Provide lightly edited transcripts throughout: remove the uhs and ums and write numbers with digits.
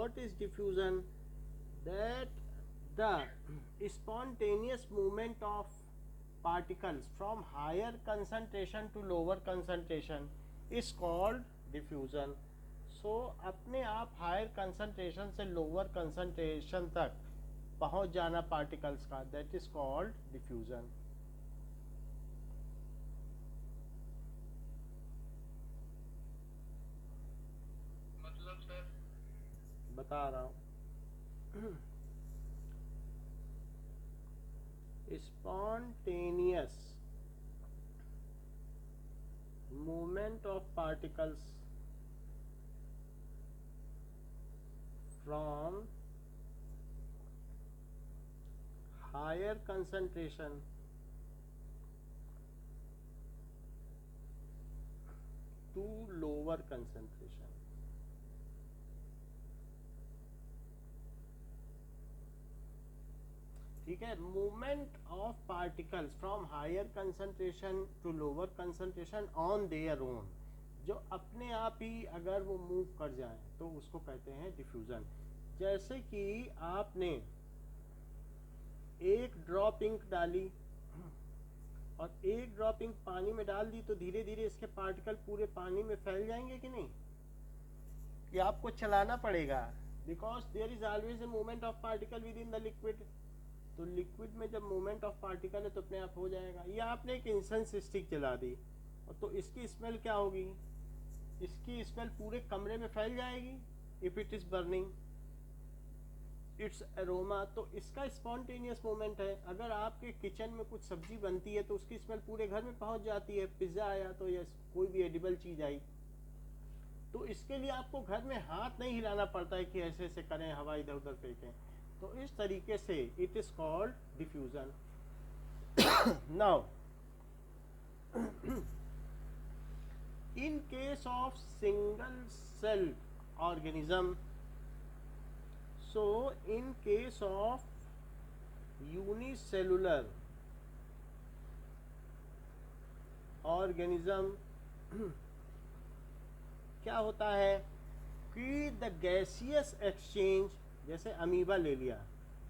what is diffusion? That the spontaneous movement of particles from higher concentration to lower concentration is called diffusion. So अपने आप higher concentration से lower concentration तक पहुंच जाना particles का, that is called diffusion. मतलब sir बता रहा हूँ. spontaneous movement of particles from higher concentration to lower concentration. ठीक है. Movement of particles from higher concentration to lower concentration on their own, जो अपने आप ही अगर वो मूव कर जाए तो उसको कहते हैं डिफ्यूजन. जैसे कि आपने एक ड्रॉप इंक डाली और एक ड्रॉप इंक पानी में डाल दी, तो धीरे धीरे इसके पार्टिकल पूरे पानी में फैल जाएंगे कि नहीं? ये आपको चलाना पड़ेगा, because there is always a movement of particle within the liquid. तो लिक्विड में जब मूवमेंट ऑफ पार्टिकल है तो अपने आप हो जाएगा. या आपने एक इंसेंस स्टिक जला दी, और तो इसकी स्मेल क्या होगी? इसकी स्मेल पूरे कमरे में फैल जाएगी. If it is burning it's aroma. तो इसका स्पॉन्टेनियस मूवमेंट है. अगर आपके किचन में कुछ सब्जी बनती है तो उसकी स्मेल पूरे घर में पहुंच जाती है. पिज्जा आया तो या कोई भी एडिबल चीज आई, तो इसके लिए आपको घर में हाथ नहीं हिलाना पड़ता है कि ऐसे ऐसे करें, हवा इधर उधर फेंकें. तो इस तरीके से it is called diffusion. Now in case of single cell organism, so in case of unicellular organism क्या होता है कि द गैसियस एक्सचेंज, जैसे अमीबा ले लिया,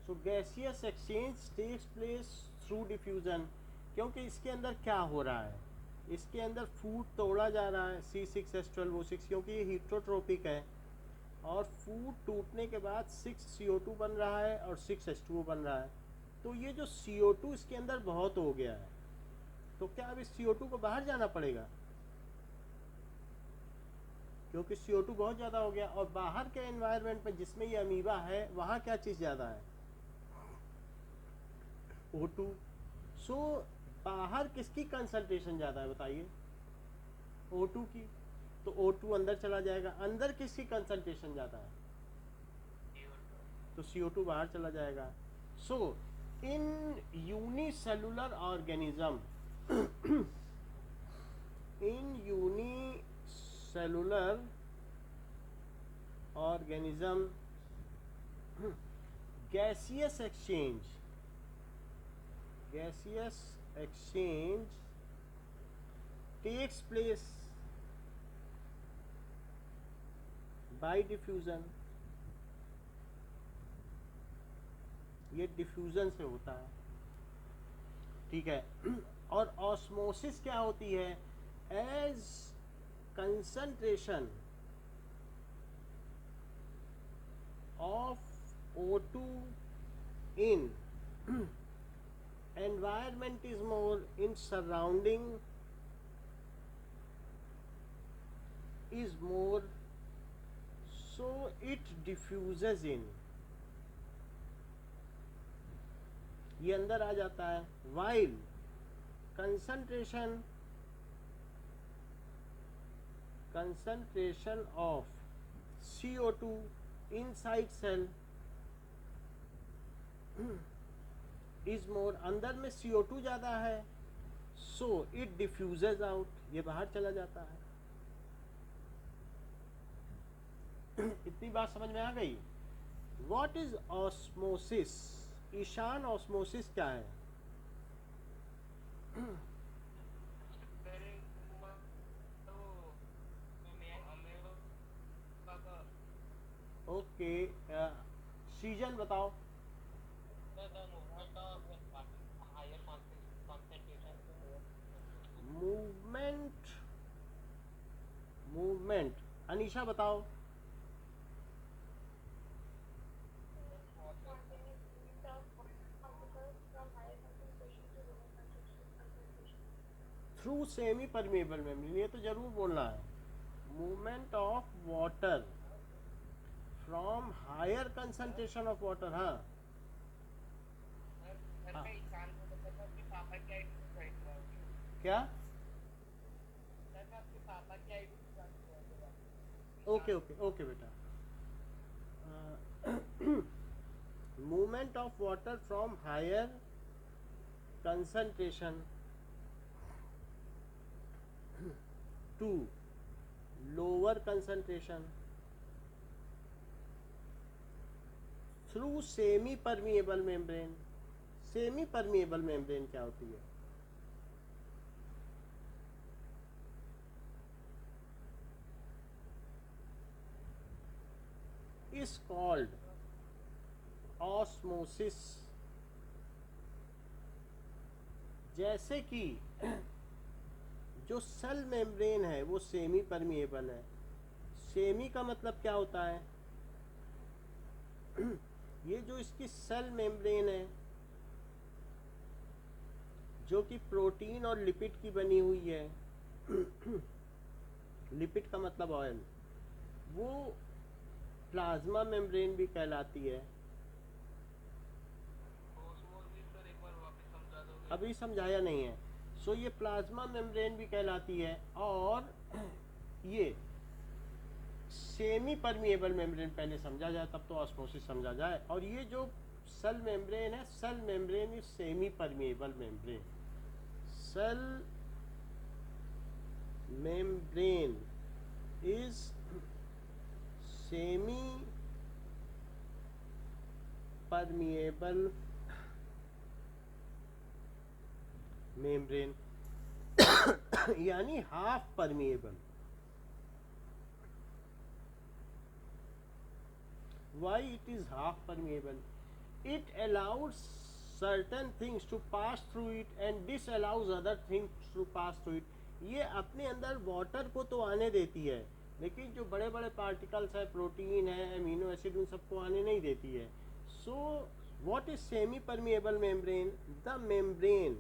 so gaseous exchange takes place through diffusion. क्योंकि इसके अंदर क्या हो रहा है? इसके अंदर फूड तोड़ा जा रहा है C6H12O6, क्योंकि ये हीट्रोट्रोपिक है. और फूड टूटने के बाद 6CO2 बन रहा है और 6H2O बन रहा है. तो ये जो CO2 इसके अंदर बहुत हो गया है, तो क्या अब इस CO2 को बाहर जाना पड़ेगा? क्योंकि CO2 बहुत ज़्यादा हो गया. और बाहर के एनवायरनमेंट में जिसमें ये अमीबा है, वहाँ क्या चीज़ ज़्यादा है? O2. सो बाहर किसकी कंसंट्रेशन ज़्यादा है बताइए? O2 की. तो O2 अंदर चला जाएगा. अंदर किसकी कंसंट्रेशन ज़्यादा है? तो CO2 बाहर चला जाएगा. So in unicellular organism, in unicellular organism, gaseous exchange takes place by diffusion. ये डिफ्यूजन से होता है. ठीक है. और ऑस्मोसिस क्या होती है? As concentration of O2 in environment is more, in surrounding is more, so it diffuses in, ये अंदर आ जाता है. while concentration of CO2 inside cell is more, अंदर में CO2 ज़्यादा है, so it diffuses out, ये बाहर चला जाता है. इतनी बात समझ में आ गई? What is osmosis? Ishan, osmosis क्या है? ओके, सीजन बताओ। Sir the movement of higher concentration to lower. Movement, movement. Anisha बताओ। Spontaneous movement of particles from higher concentration to lower concentration. Through semi permeable membrane, ये तो जरूर बोलना है। Movement of water from higher concentration of water, हाँ। Sir हाँ। मैं एक काम कर सकता था, अपने पापा की आईडी से ज्वाइन हुआ। क्या? सर मैं अपने पापा की आईडी से ज्वाइन हुआ। ओके ओके ओके बेटा। Movement of water from higher concentration to lower concentration through semi permeable membrane. Semi permeable membrane क्या होती है? Is called osmosis. जैसे कि जो सेल मेम्ब्रेन है वो सेमी परमिएबल है। सेमी का मतलब क्या होता है? ये जो इसकी सेल मेम्ब्रेन है जो कि प्रोटीन और लिपिड की बनी हुई है, लिपिड का मतलब ऑयल, वो प्लाज्मा मेम्ब्रेन भी कहलाती है। ऑस्मोसिस सर एक बार वापस समझा दोगे? अभी समझाया नहीं है। सो ये प्लाज्मा मेम्ब्रेन भी कहलाती है और ये सेमी परमिएबल मेम्ब्रेन पहले समझा जाए तब तो ऑस्मोसिस समझा जाए। और ये जो सेल मेम्ब्रेन है, cell membrane is semi permeable membrane. Cell membrane is semi permeable membrane यानी half permeable. Why it is half permeable? It allows certain things to pass through it and disallows other things to pass through it. ये अपने अंदर water को तो आने देती है लेकिन जो बड़े बड़े पार्टिकल्स है, प्रोटीन है, अमीनो एसिड, उन सबको आने नहीं देती है। So what is semi permeable membrane? The membrane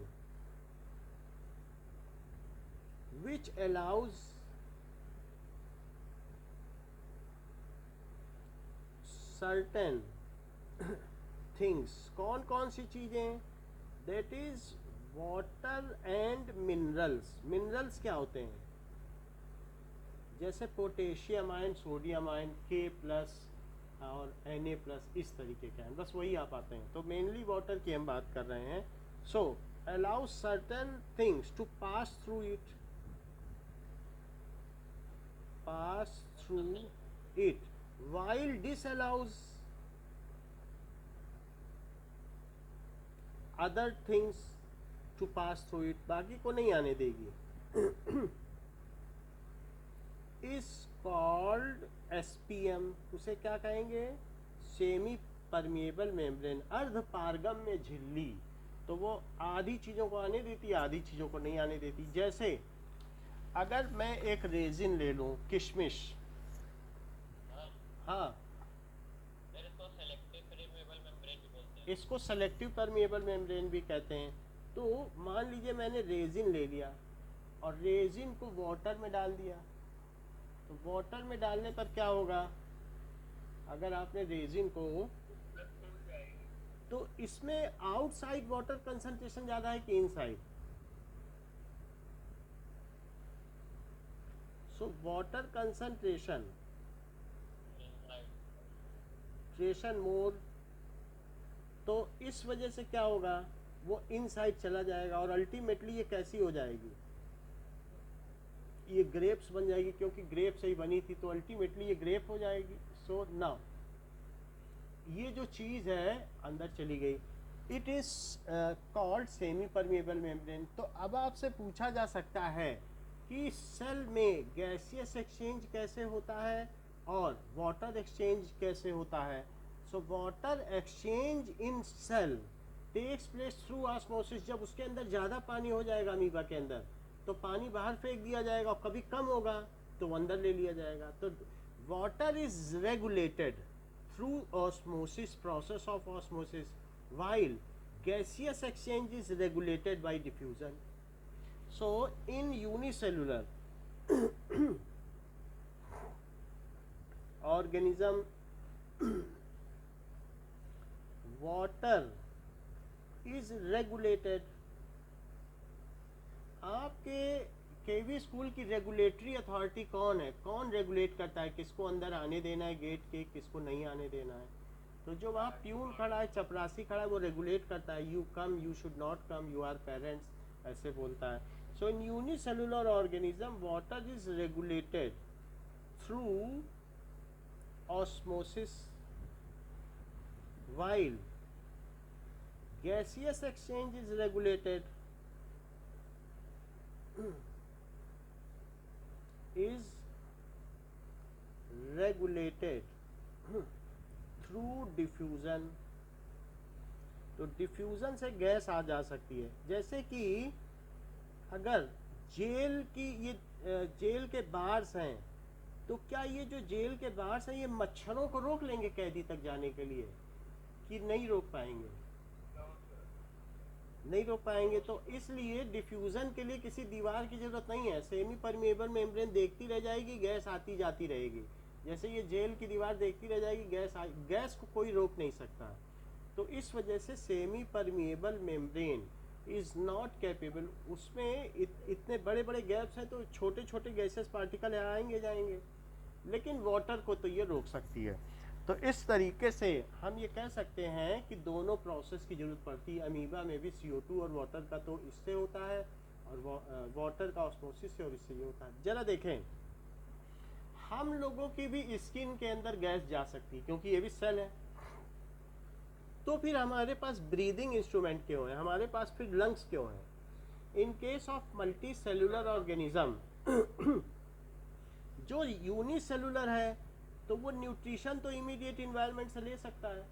which allows certain things। कौन कौन सी चीजें? that is water and minerals। minerals क्या होते हैं? जैसे potassium ion, sodium ion, K+ और Na+, इस तरीके के हैं, बस वही आप आते हैं। तो मेनली वाटर की हम बात कर रहे हैं। सो allow certain things to pass through it, pass through it, while disallows other things to pass through it। बाकी को नहीं आने देगी। is called SPM। उसे क्या कहेंगे? Semi permeable membrane. अर्ध पारगम में झिल्ली। तो वो आधी चीज़ों को आने देती है, आधी चीज़ों को नहीं आने देती। जैसे अगर मैं एक रेजिन ले लूँ, किशमिश, हाँ, सर इसको सेलेक्टिव परमिएबल मेम्ब्रेन भी बोलते हैं। इसको सेलेक्टिव परमिएबल मेम्ब्रेन भी कहते हैं। तो मान लीजिए मैंने रेजिन ले लिया और रेजिन को वाटर में डाल दिया, तो वाटर में डालने पर क्या होगा? अगर आपने रेजिन को, फूल जाएगी। तो इसमें आउटसाइड वाटर कंसंट्रेशन ज़्यादा है कि इनसाइड? सो वाटर कंसंट्रेशन ट्रेशन मोर, तो इस वजह से क्या होगा? वो इनसाइड चला जाएगा और अल्टीमेटली ये कैसी हो जाएगी? ये ग्रेप्स बन जाएगी, क्योंकि ग्रेप से ही बनी थी, तो अल्टीमेटली ये ग्रेप हो जाएगी। सो नाउ ये जो चीज़ है अंदर चली गई, it is called semi permeable membrane. तो अब आपसे पूछा जा सकता है कि सेल में गैसियस एक्सचेंज कैसे होता है और वाटर एक्सचेंज कैसे होता है? सो वाटर एक्सचेंज इन sale tax place through osmosis. जब उसके अंदर ज़्यादा पानी हो जाएगा अमीबा के अंदर, तो पानी बाहर फेंक दिया जाएगा, और कभी कम होगा तो अंदर ले लिया जाएगा। तो water is regulated through osmosis, process of osmosis, while gaseous exchange is regulated by diffusion. So in unicellular organism, water is regulated. आपके केवी स्कूल की रेगुलेटरी अथॉरिटी कौन है? कौन रेगुलेट करता है किसको अंदर आने देना है गेट के, किसको नहीं आने देना है? तो जो वहाँ प्यून खड़ा है, चपरासी खड़ा है, वो रेगुलेट करता है, you come, you should not come, your आर पेरेंट्स, ऐसे बोलता है। So in unicellular organism water is regulated through osmosis, while gaseous exchange is regulated through diffusion. तो डिफ्यूजन से गैस आ जा सकती है। जैसे कि अगर जेल की ये जेल के बार्स हैं, तो क्या ये जो जेल के बार्स हैं ये मच्छरों को रोक लेंगे कैदी तक जाने के लिए कि नहीं रोक पाएंगे? नहीं रोक पाएंगे। तो इसलिए डिफ्यूजन के लिए किसी दीवार की जरूरत नहीं है। सेमी परमेबल मेम्ब्रेन देखती रह जाएगी, गैस आती जाती रहेगी। जैसे ये जेल की दीवार देखती रह जाएगी, गैस को कोई रोक नहीं सकता। तो इस वजह से semi permeable membrane is not capable. उसमें इतने बड़े बड़े गैप्स हैं, तो छोटे छोटे गैसेस पार्टिकल आएंगे जाएंगे, लेकिन वाटर को तो ये रोक सकती है। तो इस तरीके से हम ये कह सकते हैं कि दोनों प्रोसेस की जरूरत पड़ती है। अमीबा में भी CO2 और वाटर का तो इससे होता है, और वाटर का ऑस्मोसिस से और इससे ये होता है। जरा देखें, हम लोगों की भी स्किन के अंदर गैस जा सकती है, क्योंकि ये भी सेल है। तो फिर हमारे पास ब्रीदिंग इंस्ट्रूमेंट क्यों है? हमारे पास फिर लंग्स क्यों है? इन case of multi cellular organism जो यूनिसेलुलर है, तो वो न्यूट्रिशन तो इमीडिएट इन्वायरमेंट से ले सकता है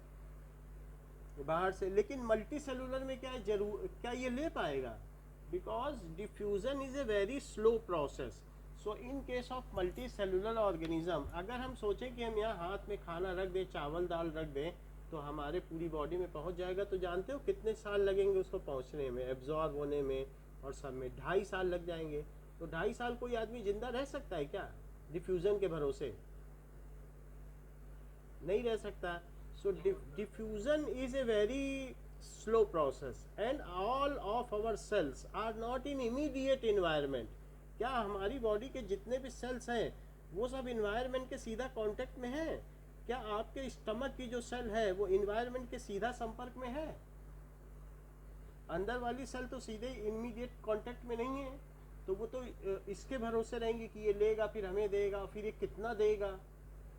बाहर से, लेकिन मल्टी सेलुलर में क्या है, क्या ये ले पाएगा? Because diffusion is a very slow process. So in case of multi cellular organism, अगर हम सोचें कि हम यहाँ हाथ में खाना रख दें, चावल दाल रख दें, तो हमारे पूरी बॉडी में पहुँच जाएगा। तो जानते हो कितने साल लगेंगे उसको पहुँचने में, एब्जॉर्ब होने में और सब में? 2.5 साल लग जाएंगे। तो 2.5 साल कोई आदमी जिंदा रह सकता है क्या डिफ्यूजन के भरोसे? नहीं रह सकता। So diffusion is a very slow process, and all of our cells are not in immediate environment. क्या हमारी बॉडी के जितने भी सेल्स हैं वो सब इन्वायरमेंट के सीधा कांटेक्ट में हैं? क्या आपके स्टमक की जो सेल है वो इन्वायरमेंट के सीधा संपर्क में है? अंदर वाली सेल तो सीधे इमीडिएट कांटेक्ट में नहीं है, तो वो तो इसके भरोसे रहेंगे कि ये लेगा फिर हमें देगा, फिर ये कितना देगा,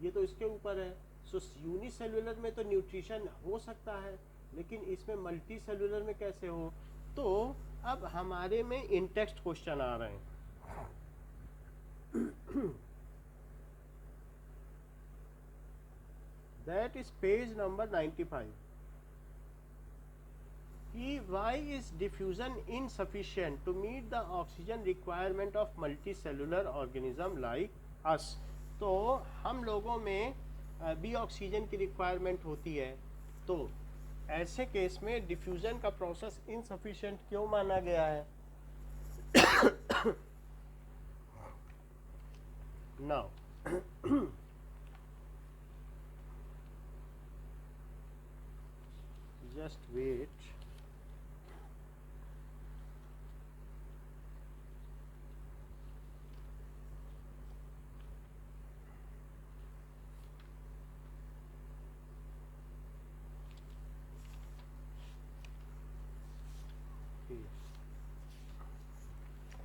ये तो इसके ऊपर है। सो यूनिसेलुलर में तो न्यूट्रिशन हो सकता है, लेकिन इसमें मल्टी सेलुलर में कैसे हो? तो अब हमारे में इन टेक्स्ट क्वेश्चन आ रहे हैं। That is page number 95. Why is diffusion insufficient to meet the oxygen requirement of multicellular organism like us? तो हम लोगों में भी ऑक्सीजन की रिक्वायरमेंट होती है, तो ऐसे केस में डिफ्यूजन का प्रोसेस इनसफिशिएंट क्यों माना गया है? Now just wait.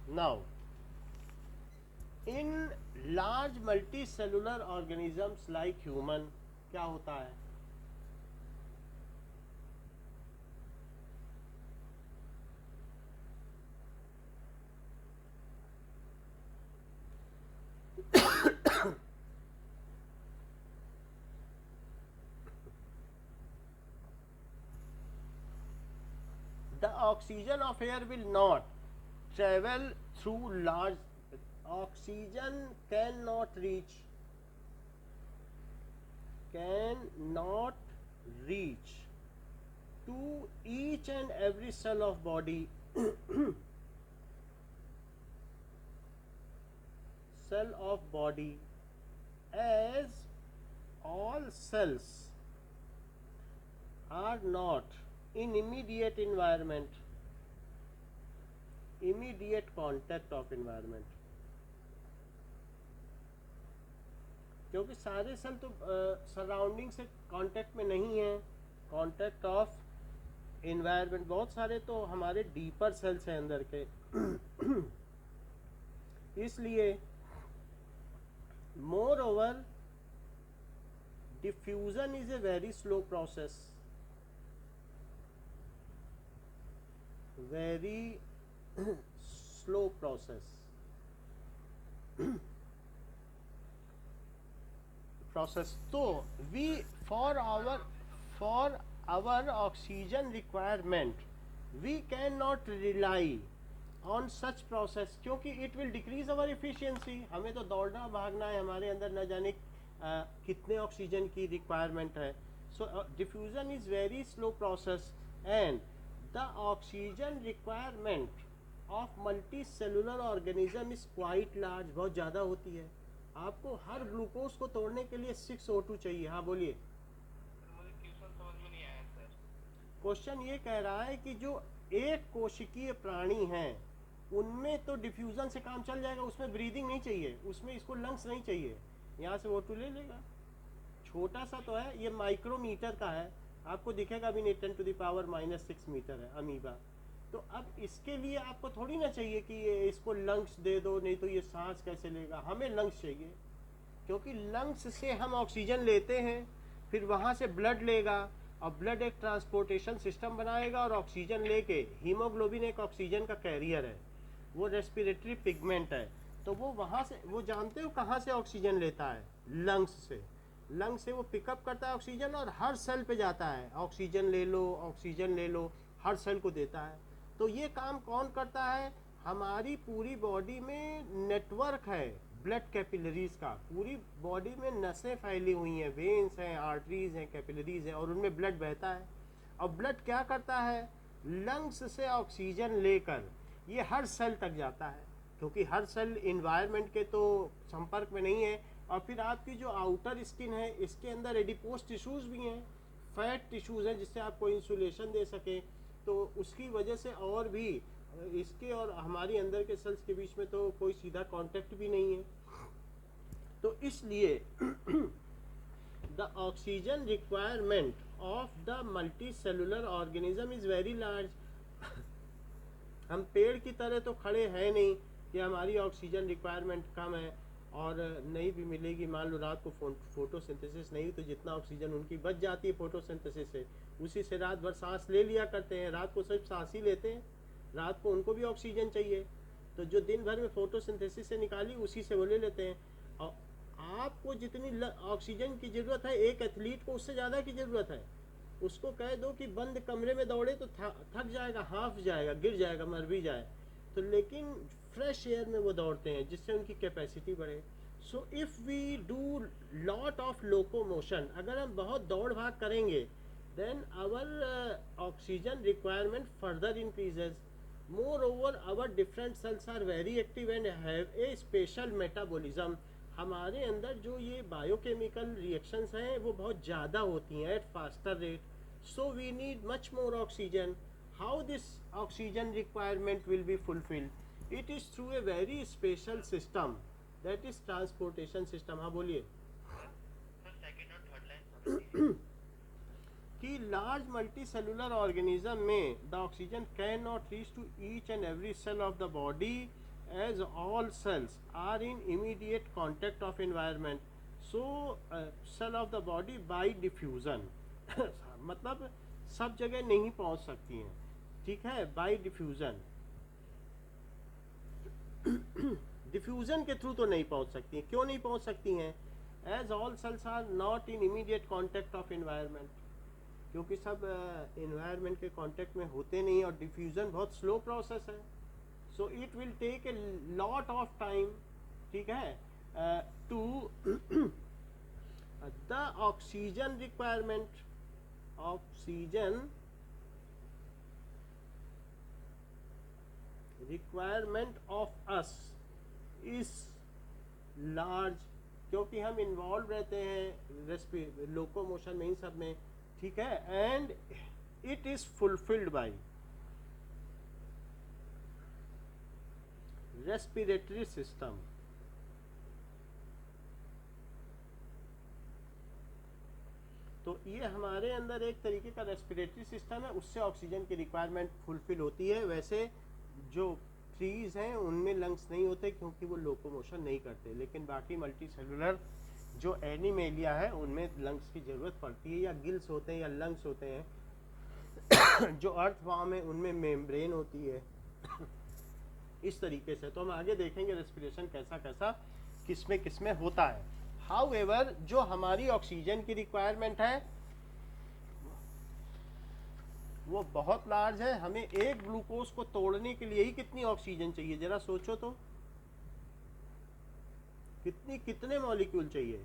Now, in large multicellular organisms like human, क्या होता है? the oxygen of air will not travel through large, oxygen cannot reach to each and every cell of body cell of body, as all cells are not in immediate environment, immediate contact of environment, क्योंकि सारे cell तो surrounding से contact में नहीं है, contact of environment बहुत सारे तो हमारे डीपर सेल्स हैं अंदर के इसलिए more over diffusion is a very slow process, very slow process तो we for our oxygen requirement we cannot rely on such process, क्योंकि it will decrease our efficiency, हमें तो दौड़ना भागना है, हमारे अंदर न जाने कितने ऑक्सीजन की रिक्वायरमेंट है. So diffusion is very slow process and the oxygen requirement of multi cellular organism is quite large, बहुत ज़्यादा होती है. आपको हर ग्लूकोज को तोड़ने के लिए 6 O2 चाहिए. हाँ बोलिए. मुझे क्वेश्चन समझ में नहीं आया सर. क्वेश्चन ये कह रहा है कि जो एक कोशिकीय प्राणी हैं उनमें तो डिफ्यूजन से काम चल जाएगा, उसमें ब्रीदिंग नहीं चाहिए, उसमें इसको लंग्स नहीं चाहिए, यहाँ से O2 ले लेगा. छोटा सा तो है, ये माइक्रोमीटर का है, आपको दिखेगा भी नहीं, 10⁻⁻⁶ मीटर है अमीबा. तो अब इसके लिए आपको थोड़ी ना चाहिए कि ये इसको लंग्स दे दो, नहीं तो ये सांस कैसे लेगा. हमें लंग्स चाहिए, क्योंकि लंग्स से हम ऑक्सीजन लेते हैं, फिर वहाँ से ब्लड लेगा और ब्लड एक ट्रांसपोर्टेशन सिस्टम बनाएगा और ऑक्सीजन लेके, हीमोग्लोबिन एक ऑक्सीजन का कैरियर है, वो रेस्पिरेटरी पिगमेंट है, तो वो वहाँ से, वो जानते हो कहाँ से ऑक्सीजन लेता है, लंग्स से. लंग्स से वो पिकअप करता है ऑक्सीजन और हर सेल पे जाता है, ऑक्सीजन ले लो, ऑक्सीजन ले लो, हर सेल को देता है. तो ये काम कौन करता है? हमारी पूरी बॉडी में नेटवर्क है ब्लड कैपिलरीज का, पूरी बॉडी में नसें फैली हुई हैं, वेन्स हैं, आर्टरीज हैं, कैपिलरीज हैं, और उनमें ब्लड बहता है. और ब्लड क्या करता है? लंग्स से ऑक्सीजन लेकर ये हर सेल तक जाता है, क्योंकि हर सेल इन्वायरमेंट के तो संपर्क में नहीं है. और फिर आपकी जो आउटर स्किन है, इसके अंदर एडिपोज टिश्यूज भी हैं, फैट टिश्यूज हैं, जिससे आपको इंसुलेशन दे सके. तो उसकी वजह से और भी इसके और हमारी अंदर के सेल्स के बीच में तो कोई सीधा कांटेक्ट भी नहीं है. तो इसलिए the oxygen requirement of the multi cellular organism is very large. हम पेड़ की तरह तो खड़े हैं नहीं कि हमारी ऑक्सीजन रिक्वायरमेंट कम है और नहीं भी मिलेगी. मान लो रात को फोटोसिंथेसिस नहीं, तो जितना ऑक्सीजन उनकी बच जाती है फोटोसिंथेसिस से, उसी से रात भर सांस ले लिया करते हैं. रात को सिर्फ सांस ही लेते हैं, रात को उनको भी ऑक्सीजन चाहिए, तो जो दिन भर में फोटोसिंथेसिस से निकाली उसी से वो ले लेते हैं. और आपको जितनी ऑक्सीजन की ज़रूरत है, एक एथलीट को उससे ज़्यादा की ज़रूरत है. उसको कह दो कि बंद कमरे में दौड़े तो थक जाएगा, हाफ जाएगा, गिर जाएगा, मर भी जाए. तो लेकिन फ्रेश एयर में वो दौड़ते हैं जिससे उनकी कैपेसिटी बढ़े. So if we do lot of locomotion, अगर हम बहुत दौड़ भाग करेंगे, then our oxygen requirement further increases. Moreover our different cells are very active and have a special metabolism. हमारे अंदर जो ये बायोकेमिकल रिएक्शंस हैं वो बहुत ज़्यादा होती हैं at faster rate. So we need much more oxygen. How this oxygen requirement will be fulfilled? It is through a very special system, that is transportation system. हाँ बोलिए. सेकंड और थर्ड लाइन कि लार्ज मल्टी सेलुलर ऑर्गेनिज्म में the oxygen can not reach to each and every cell of the body as all cells are in immediate contact of environment. So cell of the body by diffusion मतलब सब जगह नहीं पहुंच सकती हैं, ठीक है, बाई डिफ्यूजन. डिफ्यूजन के थ्रू तो नहीं पहुंच सकती हैं. क्यों नहीं पहुंच सकती हैं? As all cells are not in immediate contact of environment, क्योंकि सब इन्वायरमेंट के कांटेक्ट में होते नहीं और डिफ्यूज़न बहुत स्लो प्रोसेस है, so it will take a lot of time, ठीक है, to the oxygen requirement of us is large, क्योंकि हम इन्वॉल्व रहते हैं लोकोमोशन में, इन सब में, ठीक है, and it is fulfilled by respiratory system. तो ये हमारे अंदर एक तरीके का रेस्पिरेटरी सिस्टम है, उससे ऑक्सीजन की रिक्वायरमेंट फुलफिल होती है। वैसे जो ट्रीज हैं उनमें लंग्स नहीं होते क्योंकि वो लोकोमोशन नहीं करते, लेकिन बाकी मल्टी सेलुलर जो एनिमेलिया है उनमें लंग्स की ज़रूरत पड़ती है, या गिल्स होते हैं या लंग्स होते हैं। जो अर्थ फॉर्म है उनमें मेम्ब्रेन होती है इस तरीके से। तो हम आगे देखेंगे रेस्पिरेशन कैसा कैसा किस में होता है। हाउएवर जो हमारी ऑक्सीजन की रिक्वायरमेंट है वो बहुत लार्ज है। हमें एक ग्लूकोज को तोड़ने के लिए ही कितनी ऑक्सीजन चाहिए, जरा सोचो तो, कितने मॉलिक्यूल चाहिए,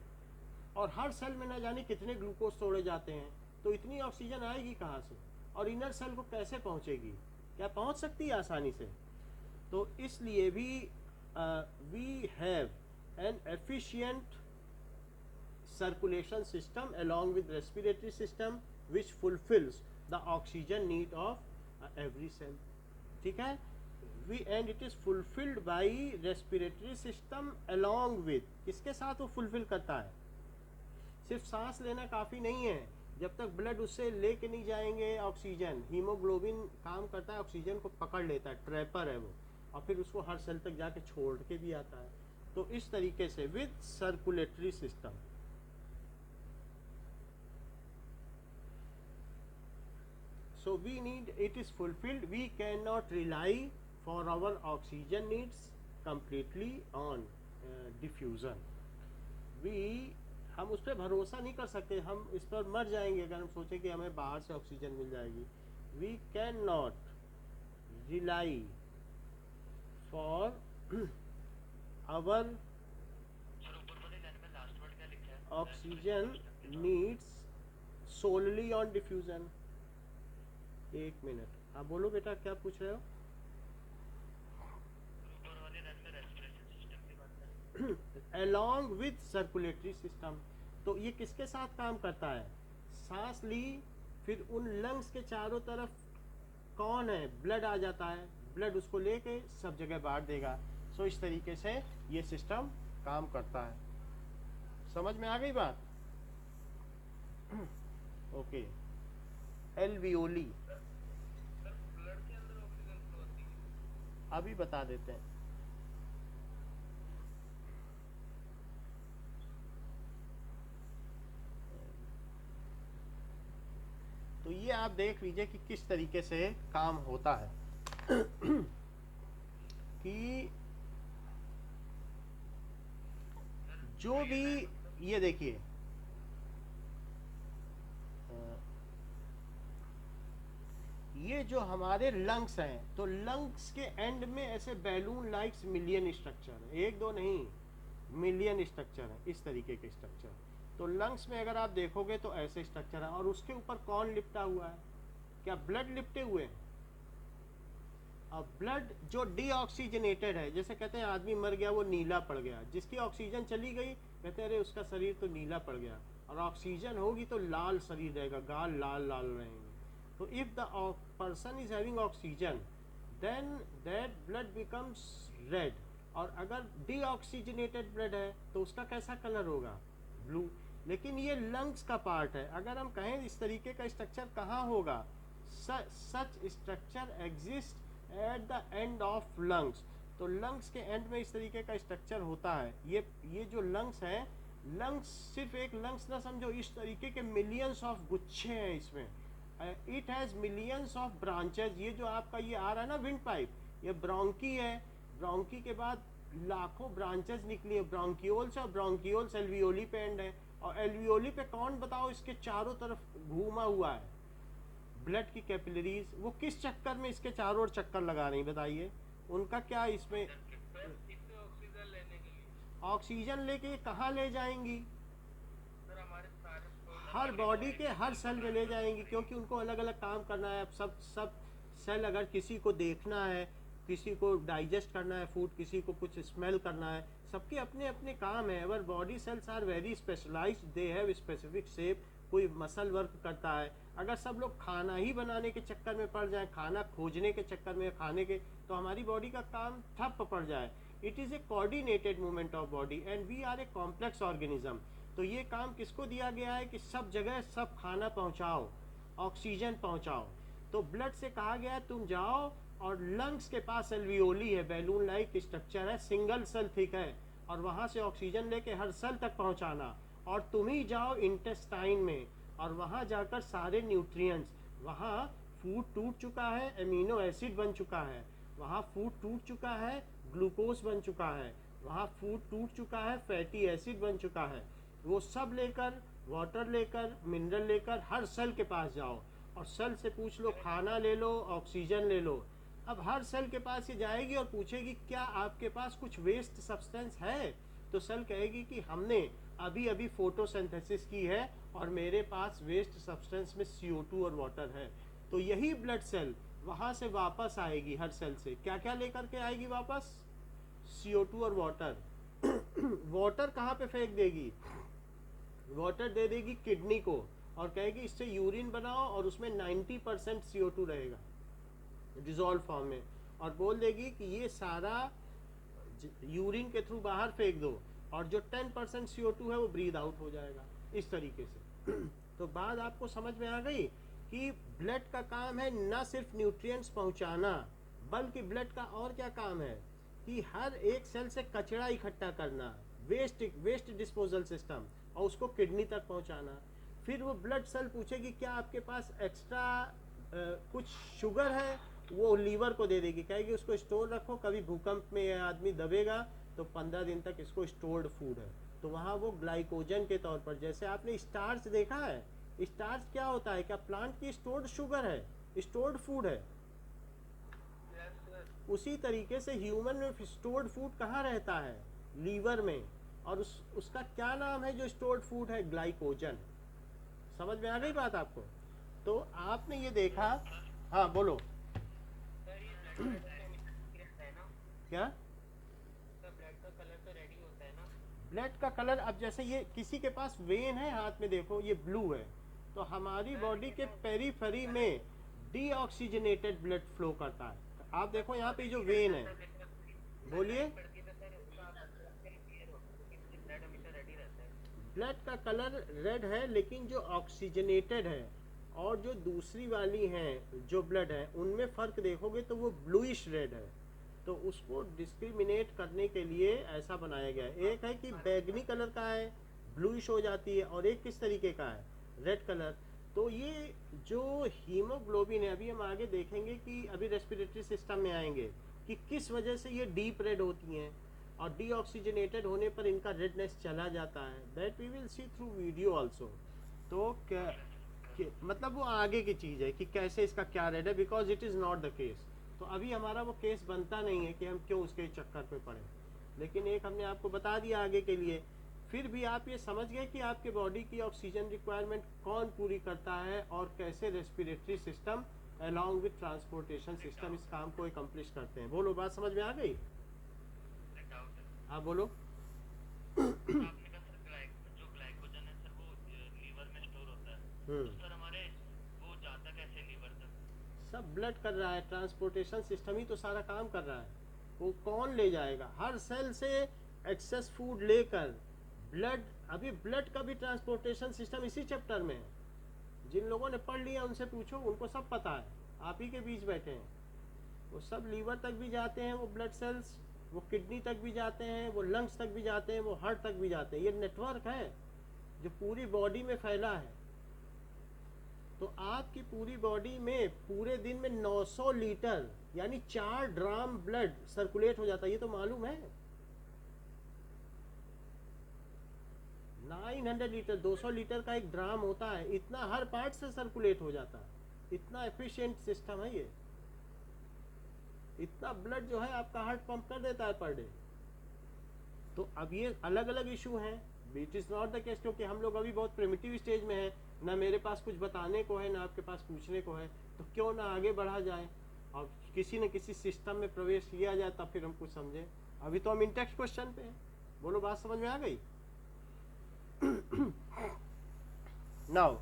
और हर सेल में ना जाने कितने ग्लूकोज तोड़े जाते हैं, तो इतनी ऑक्सीजन आएगी कहाँ से, और इनर सेल को कैसे पहुँचेगी, क्या पहुँच सकती है आसानी से? तो इसलिए भी we have an efficient circulation system along with respiratory system which fulfills the oxygen need of every cell, ठीक है। and it is fulfilled by respiratory system along with, किसके साथ वो फुलफिल करता है? सिर्फ सांस लेना काफ़ी नहीं है, जब तक ब्लड उससे लेके नहीं जाएंगे ऑक्सीजन, हीमोग्लोबिन काम करता है, ऑक्सीजन को पकड़ लेता है, ट्रैपर है वो, और फिर उसको हर सेल तक जाके छोड़ के भी आता है। तो इस तरीके से with circulatory system, so we need, it is fulfilled, we cannot rely for our oxygen needs completely on diffusion, हम उस पर भरोसा नहीं कर सकते, हम इस पर मर जाएंगे अगर हम सोचें कि हमें बाहर से ऑक्सीजन मिल जाएगी। we cannot rely for our oxygen needs solely on diffusion। एक मिनट, आप बोलो बेटा क्या पूछ रहे हो? Along with circulatory system, तो ये किसके साथ काम करता है? सांस ली, फिर उन लंग्स के चारों तरफ कौन है? ब्लड आ जाता है, ब्लड उसको लेके सब जगह बांट देगा। सो इस तरीके से ये सिस्टम काम करता है। समझ में आ गई बात? ओके, एल्वियोली अभी बता देते हैं। तो ये आप देख लीजिए कि किस तरीके से काम होता है कि जो भी, ये देखिए ये जो हमारे लंग्स हैं, तो लंग्स के एंड में ऐसे बैलून लाइक्स मिलियन स्ट्रक्चर है, एक दो नहीं, मिलियन स्ट्रक्चर है, इस तरीके के स्ट्रक्चर। तो लंग्स में अगर आप देखोगे तो ऐसे स्ट्रक्चर है, और उसके ऊपर कौन लिपटा हुआ है? क्या ब्लड लिपटे हुए हैं? अब ब्लड जो डीऑक्सीजनेटेड है, जैसे कहते हैं आदमी मर गया वो नीला पड़ गया, जिसकी ऑक्सीजन चली गई कहते हैं अरे उसका शरीर तो नीला पड़ गया, और ऑक्सीजन होगी तो लाल शरीर रहेगा, गाल लाल लाल रहेंगे। तो if the person is having oxygen then that blood becomes red, और अगर डीऑक्सीजनेटेड ब्लड है तो उसका कैसा कलर होगा? ब्लू। लेकिन ये लंग्स का पार्ट है, अगर हम कहें इस तरीके का स्ट्रक्चर कहाँ होगा? Such structure exist at the end of lungs. तो लंग्स के एंड में इस तरीके का स्ट्रक्चर होता है। ये जो लंग्स हैं, लंग्स सिर्फ एक लंग्स ना समझो, इस तरीके के मिलियंस ऑफ गुच्छे हैं इसमें। It has millions of branches. ये जो आपका ये आ रहा है ना विंड पाइप, ये ब्रोंकी है, ब्रोंकी के बाद लाखों ब्रांचेज निकली है, ब्रोंकियोल्स, और ब्रोंकियोल्स एल्वियोली पे एंड है, और एल्वियोली पे कौन बताओ इसके चारों तरफ घूमा हुआ है? ब्लड की कैपिलरीज वो किस चक्कर में इसके चारों ओर चक्कर लगा रही बताइए, उनका क्या इसमें इससे ऑक्सीजन लेने के लिए ऑक्सीजन लेके कहाँ ले जाएंगी, सर हमारे सारे हर बॉडी के हर सेल में ले जाएंगी, क्योंकि उनको अलग अलग काम करना है। अब सब सेल, अगर किसी को देखना है, किसी को डाइजेस्ट करना है फूड, किसी को कुछ स्मेल करना है, सबके अपने अपने काम है। Our body cells are very specialised, they have specific shape. कोई मसल वर्क करता है। अगर सब लोग खाना ही बनाने के चक्कर में पड़ जाए, खाना खोजने के चक्कर में खाने के, तो हमारी बॉडी का काम ठप पड़ जाए। It is a coordinated movement of body and we are a complex organism. तो ये काम किसको दिया गया है कि सब जगह सब खाना पहुंचाओ, ऑक्सीजन पहुंचाओ। तो ब्लड से कहा गया है तुम जाओ और लंग्स के पास एल्वियोली है, बैलून लाइक स्ट्रक्चर है, सिंगल सेल थिक है, और वहाँ से ऑक्सीजन लेके हर सेल तक पहुँचाना। और तुम ही जाओ इंटेस्टाइन में और वहाँ जाकर सारे न्यूट्रिएंट्स, वहाँ फूड टूट चुका है, एमिनो एसिड बन चुका है, वहाँ फूड टूट चुका है, ग्लूकोज बन चुका है, वहाँ फूड टूट चुका है, फैटी एसिड बन चुका है। वो सब लेकर, वाटर लेकर, मिनरल लेकर हर सेल के पास जाओ और सेल से पूछ लो, खाना ले लो, ऑक्सीजन ले लो। अब हर सेल के पास ये जाएगी और पूछेगी क्या आपके पास कुछ वेस्ट सब्सटेंस है, तो सेल कहेगी कि हमने अभी अभी फोटोसिंथेसिस की है और मेरे पास वेस्ट सब्सटेंस में CO2 और वाटर है। तो यही ब्लड सेल वहाँ से वापस आएगी, हर सेल से क्या क्या लेकर के आएगी वापस, CO2 और वाटर। वाटर कहाँ पे फेंक देगी, वाटर दे देगी किडनी को और कहेगी इससे यूरिन बनाओ और उसमें 90% CO2 रहेगा डिजोल्व फॉर्म में, और बोल देगी कि ये सारा यूरिन के थ्रू बाहर फेंक दो और जो 10% CO2 है वो ब्रीद आउट हो जाएगा, इस तरीके से। तो बात आपको समझ में आ गई कि ब्लड का काम है न सिर्फ न्यूट्रिएंट्स पहुंचाना, बल्कि ब्लड का और क्या काम है कि हर एक सेल से कचरा इकट्ठा करना, वेस्ट डिस्पोजल सिस्टम, और उसको किडनी तक पहुंचाना। फिर वो ब्लड सेल पूछेगी क्या आपके पास एक्स्ट्रा कुछ शुगर है, वो लीवर को दे देगी, कहेगी उसको स्टोर रखो, कभी भूकंप में ये आदमी दबेगा तो 15 दिन तक इसको स्टोर्ड फूड है। तो वहाँ वो ग्लाइकोजन के तौर पर, जैसे आपने स्टार्च देखा है, स्टार्च क्या होता है, क्या प्लांट की स्टोर्ड शुगर है, स्टोर्ड फूड है। उसी तरीके से ह्यूमन में स्टोर्ड फूड कहाँ रहता है, लीवर में, और उसका क्या नाम है जो स्टोर्ड फूड है, ग्लाइकोजन। समझ में आ गई बात आपको। तो आपने ये देखा, हाँ बोलो सर ये ब्लड का है ना, क्या, सर ब्लड का कलर तो रेडी होता है ना। ब्लड का कलर, अब जैसे ये किसी के पास वेन है हाथ में, देखो ये ब्लू है, तो हमारी बॉडी के पेरीफेरी में डीऑक्सीजनेटेड ब्लड फ्लो करता है। आप देखो यहाँ पे जो वेन है, बोलिए, ब्लड हमेशा रेडी रहता है। ब्लड का कलर रेड है, लेकिन जो ऑक्सीजनेटेड है और जो दूसरी वाली हैं जो ब्लड है उनमें फ़र्क देखोगे तो वो ब्लूइश रेड है। तो उसको डिस्क्रिमिनेट करने के लिए ऐसा बनाया गया है। एक है कि बैगनी कलर का है, ब्लूइश हो जाती है, और एक किस तरीके का है, रेड कलर। तो ये जो हीमोग्लोबिन है, अभी हम आगे देखेंगे कि अभी रेस्पिरेटरी सिस्टम में आएंगे कि किस वजह से ये डीप रेड होती हैं, और डीऑक्सीजनेटेड होने पर इनका रेडनेस चला जाता है। That we will see through video also. तो क्या मतलब वो आगे की चीज़ है कि कैसे इसका क्या रेड है, because it is not the case. तो अभी हमारा वो केस बनता नहीं है कि हम क्यों उसके चक्कर पे पड़े, लेकिन एक हमने आपको बता दिया आगे के लिए। फिर भी आप ये समझ गए कि आपके बॉडी की ऑक्सीजन रिक्वायरमेंट कौन पूरी करता है और कैसे respiratory system along with transportation system इस काम को एकम्प्लिश करते हैं। बोलो, बात समझ में आ गई। हाँ बोलो। आपने कहा सर जो ग्लाइकोजन है सर वो लीवर में स्टोर होता है, तो सर हमारे वो जाता कैसे लीवर तक? सब ब्लड कर रहा है, ट्रांसपोर्टेशन सिस्टम ही तो सारा काम कर रहा है। वो कौन ले जाएगा, हर सेल से एक्सेस फूड लेकर ब्लड, अभी ब्लड का भी ट्रांसपोर्टेशन सिस्टम इसी चैप्टर में है। जिन लोगों ने पढ़ लिया उनसे पूछो, उनको सब पता है, आप ही के बीच बैठे हैं। वो सब लीवर तक भी जाते हैं वो ब्लड सेल्स, वो किडनी तक भी जाते हैं, वो लंग्स तक भी जाते हैं, वो हार्ट तक भी जाते हैं। ये नेटवर्क है जो पूरी बॉडी में फैला है। तो आपकी पूरी बॉडी में पूरे दिन में 900 लीटर यानी 4 ड्राम ब्लड सर्कुलेट हो जाता है, ये तो मालूम है। 900 लीटर, 200 लीटर का एक ड्राम होता है, इतना हर पार्ट से सर्कुलेट हो जाता है। इतना एफिशिएंट सिस्टम है ये, इतना ब्लड जो है आपका हार्ट पंप कर देता है पर डे। तो अब ये अलग अलग इशू हैं, it is not the case, क्योंकि हम लोग अभी बहुत प्रिमिटिव स्टेज में हैं, ना मेरे पास कुछ बताने को है ना आपके पास पूछने को है, तो क्यों ना आगे बढ़ा जाए और किसी न किसी सिस्टम में प्रवेश किया जाए, तब फिर हम कुछ समझें। अभी तो हम इंटेक्स्ट क्वेश्चन पे हैं। बोलो बात समझ में आ गई? नाउ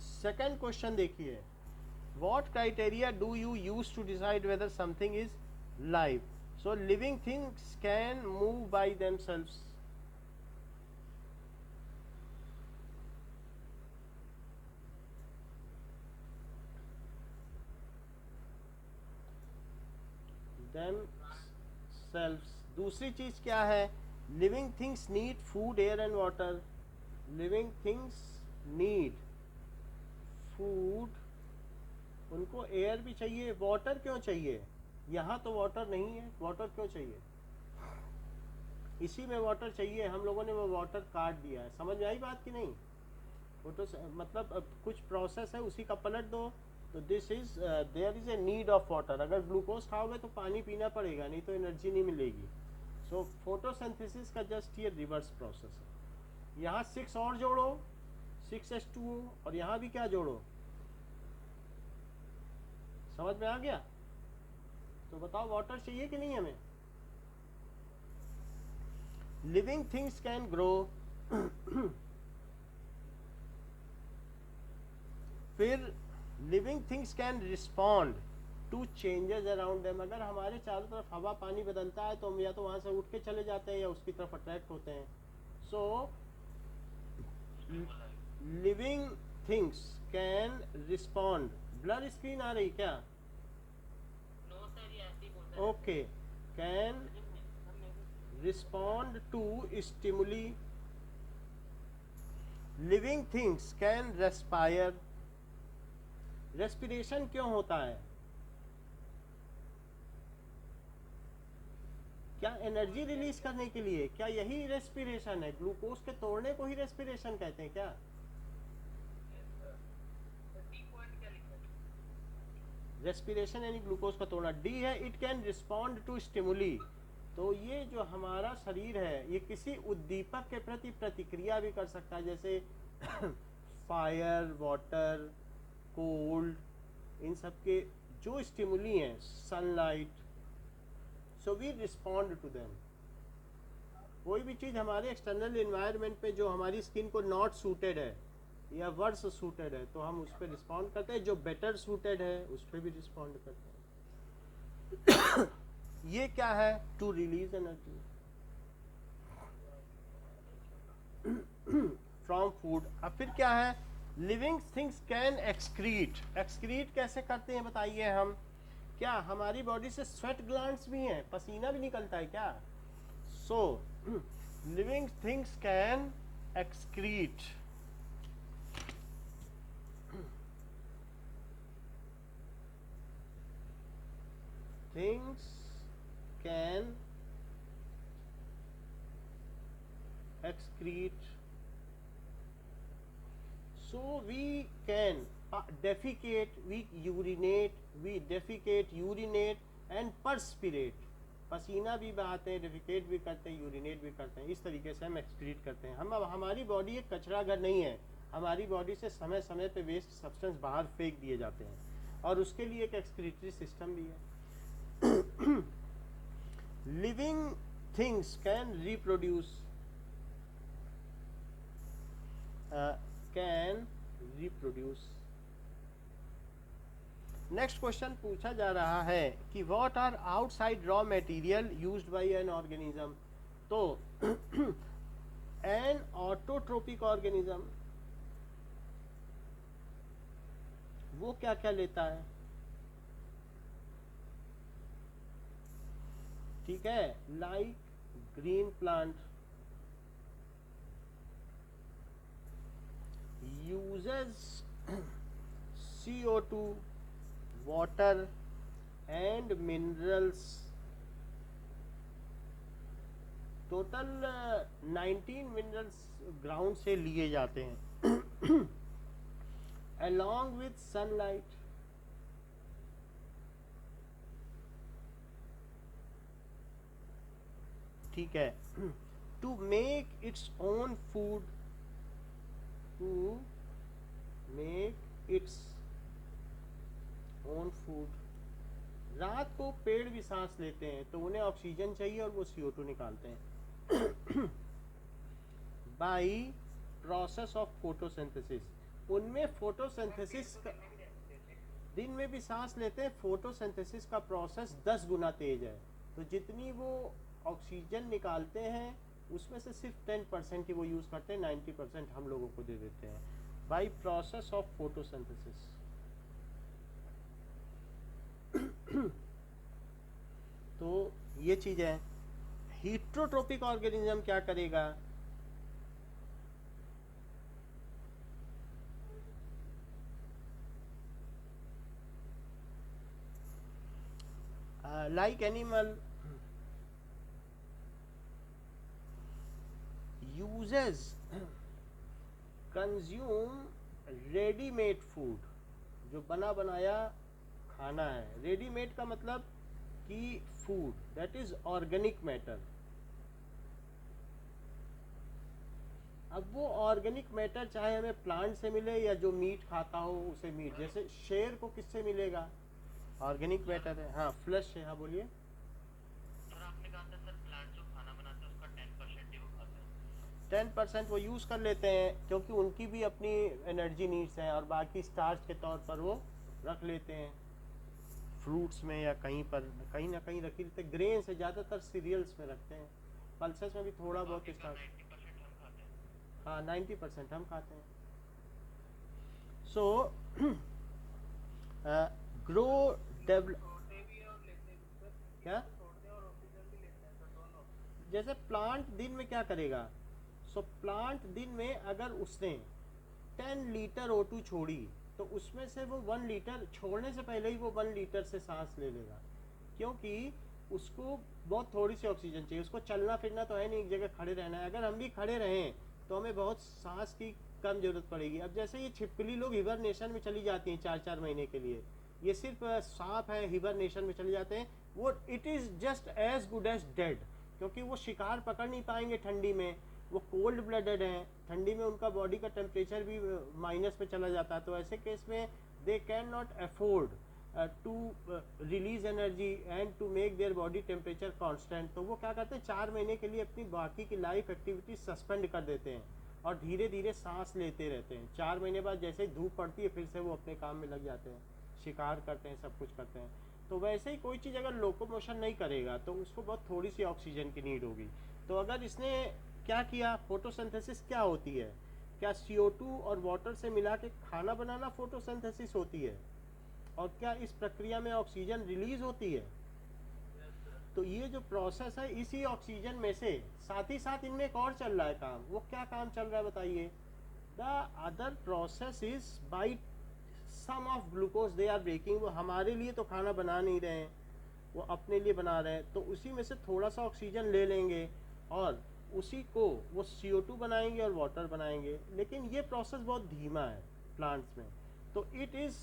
सेकंड क्वेश्चन देखिए, what criteria do you use to decide whether something is live? So living things can move by themselves. themselves। दूसरी चीज क्या है? Living things need food, air and water. Living things need food, उनको air भी चाहिए, water क्यों चाहिए? यहाँ तो वाटर नहीं है, वाटर क्यों चाहिए? इसी में वाटर चाहिए, हम लोगों ने वो वाटर काट दिया है। समझ में आई बात कि नहीं? फोटो मतलब अब कुछ प्रोसेस है, उसी का पलट दो तो this is there is a need of water. अगर ग्लूकोज खाओगे तो पानी पीना पड़ेगा, नहीं तो एनर्जी नहीं मिलेगी। सो फोटोसिंथेसिस का जस्ट ये रिवर्स प्रोसेस है। यहाँ 6 और जोड़ो, 6H2O, और यहाँ भी क्या जोड़ो? समझ में आ गया? तो बताओ वाटर चाहिए कि नहीं हमें? Living things can grow. फिर living things can respond to changes around them. अगर हमारे चारों तरफ हवा पानी बदलता है तो हम या तो वहां से उठ के चले जाते हैं या उसकी तरफ अट्रैक्ट होते हैं। So living things can respond. Blur screen आ रही क्या? नो सर, ये ऐसे ही बोल रहे हैं। Okay, can respond to stimuli. Living things can respire. Respiration क्यों होता है? क्या एनर्जी रिलीज करने के लिए? क्या यही रेस्पिरेशन है? ग्लूकोज के तोड़ने को ही रेस्पिरेशन कहते हैं क्या? रेस्पिरेशन यानी ग्लूकोज का तोड़ना। डी है it can respond to stimuli. तो ये जो हमारा शरीर है ये किसी उद्दीपक के प्रति प्रतिक्रिया भी कर सकता है, जैसे फायर, वाटर, कोल्ड, इन सब के जो स्टिमुली हैं, sunlight, so we respond to them. कोई भी चीज़ हमारे एक्सटर्नल एनवायरनमेंट पे जो हमारी स्किन को नॉट सूटेड है या वर्स सूटेड है तो हम उस पर रिस्पॉन्ड करते हैं, जो बेटर सूटेड है उस पर भी रिस्पॉन्ड करते हैं। ये क्या है? To release energy from food. अब फिर क्या है? Living things can excrete. Excrete कैसे करते हैं बताइए हम? क्या हमारी बॉडी से स्वेट ग्लैंड्स भी हैं, पसीना भी निकलता है क्या? So living things can excrete. Things can excrete, so we can defecate, we urinate, we defecate, urinate and perspirate। पसीना भी बहाते हैं, defecate भी करते हैं, urinate भी करते हैं। इस तरीके से हम excrete करते हैं। हम अब हमारी बॉडी एक कचरा घर नहीं है, हमारी बॉडी से समय समय पे वेस्ट सब्सटेंस बाहर फेंक दिए जाते हैं और उसके लिए एक एक्सक्रीटरी सिस्टम भी है। Living things can reproduce, can reproduce. Next question पूछा जा रहा है कि what are outside raw material used by an organism. तो एन ऑटोट्रोपिक ऑर्गेनिज्म वो क्या क्या लेता है? ठीक है, like green plant uses CO2, water and minerals। Total 19 minerals ground से लिए जाते हैं। along with sunlight. ठीक है, to make its own food, to make its own food. रात को पेड़ भी सांस लेते हैं तो उन्हें ऑक्सीजन चाहिए और वो CO2 निकालते हैं बाई प्रोसेस ऑफ फोटोसिंथेसिस. उनमें फोटोसिंथेसिस दिन में भी सांस लेते हैं, फोटोसिंथेसिस का प्रोसेस 10 गुना तेज है. तो जितनी वो ऑक्सीजन निकालते हैं उसमें से सिर्फ 10% ही वो यूज़ करते हैं, 90% हम लोगों को दे देते हैं बाई प्रोसेस ऑफ फोटोसिंथेसिस. तो ये चीज़ है. हीट्रोट्रोपिक ऑर्गेनिज्म क्या करेगा? Like animal uses consume ready-made food, जो बना बनाया खाना है. रेडीमेड का मतलब कि food that is organic matter. अब वो ऑर्गेनिक मैटर चाहे हमें प्लांट से मिले या जो मीट खाता हो उसे मीट. जैसे शेर को किससे मिलेगा? ऑर्गेनिक मैटर है. हाँ फ्लश है. हाँ बोलिए. सर आपने कहा था सर प्लांट जो खाना बनाता है उसका 10% ही वो खाता है. 10% वो यूज़ कर लेते हैं क्योंकि उनकी भी अपनी एनर्जी नीड्स हैं और बाकी स्टार्च के तौर पर वो रख लेते हैं फ्रूट्स में या कहीं पर कहीं ना कहीं रखी रहते. ग्रेन से ज़्यादातर सीरियल्स में रखते हैं. पल्सेस में भी थोड़ा बहुत स्टार्च. 90% हम खाते हैं. हाँ 90% हम खाते हैं. सो ग्रो डेवलप छोड़ते भी है और लेते भी सर. क्या? छोड़ते हैं और ऑक्सीजन भी लेते हैं सर, दोनों. जैसे प्लांट दिन में क्या करेगा? सो प्लांट दिन में अगर उसने 10 लीटर O2 छोड़ी तो उसमें से वो 1 लीटर छोड़ने से पहले ही वो 1 लीटर से सांस ले लेगा, क्योंकि उसको बहुत थोड़ी सी ऑक्सीजन चाहिए. उसको चलना फिरना तो है नहीं, एक जगह खड़े रहना है. अगर हम भी खड़े रहें तो हमें बहुत सांस की कम जरूरत पड़ेगी. अब जैसे ये छिपकली लोग हिबरनेशन में चली जाती हैं 4-4 महीने के लिए. ये सिर्फ सांप है हिबरनेशन में चले जाते हैं. वो it is just as good as dead, क्योंकि वो शिकार पकड़ नहीं पाएंगे ठंडी में. वो कोल्ड ब्लडेड हैं. ठंडी में उनका बॉडी का टेम्परेचर भी माइनस पे चला जाता है. तो ऐसे केस में they can not afford to release energy and to make their body temperature constant. तो वो क्या करते हैं 4 महीने के लिए अपनी बाकी की लाइफ एक्टिविटी सस्पेंड कर देते हैं और धीरे धीरे सांस लेते रहते हैं. 4 महीने बाद जैसे ही धूप पड़ती है फिर से वो अपने काम में लग जाते हैं, शिकार करते हैं, सब कुछ करते हैं. तो वैसे ही कोई चीज़ अगर लोकोमोशन नहीं करेगा तो उसको बहुत थोड़ी सी ऑक्सीजन की नीड होगी. तो अगर इसने क्या किया, फोटोसिंथेसिस क्या होती है? क्या CO2 और वाटर से मिला के खाना बनाना फोटोसिंथेसिस होती है? और क्या इस प्रक्रिया में ऑक्सीजन रिलीज होती है? तो ये जो प्रोसेस है इसी ऑक्सीजन में से साथ ही साथ इनमें एक और चल रहा है काम. वो क्या काम चल रहा है बताइए? The other process is by some of glucose they are breaking. वो हमारे लिए तो खाना बना नहीं रहे हैं, वो अपने लिए बना रहे हैं. तो उसी में से थोड़ा सा ऑक्सीजन ले लेंगे और उसी को वो CO2 बनाएंगे और वाटर बनाएंगे. लेकिन ये प्रोसेस बहुत धीमा है प्लांट्स में. तो इट इज़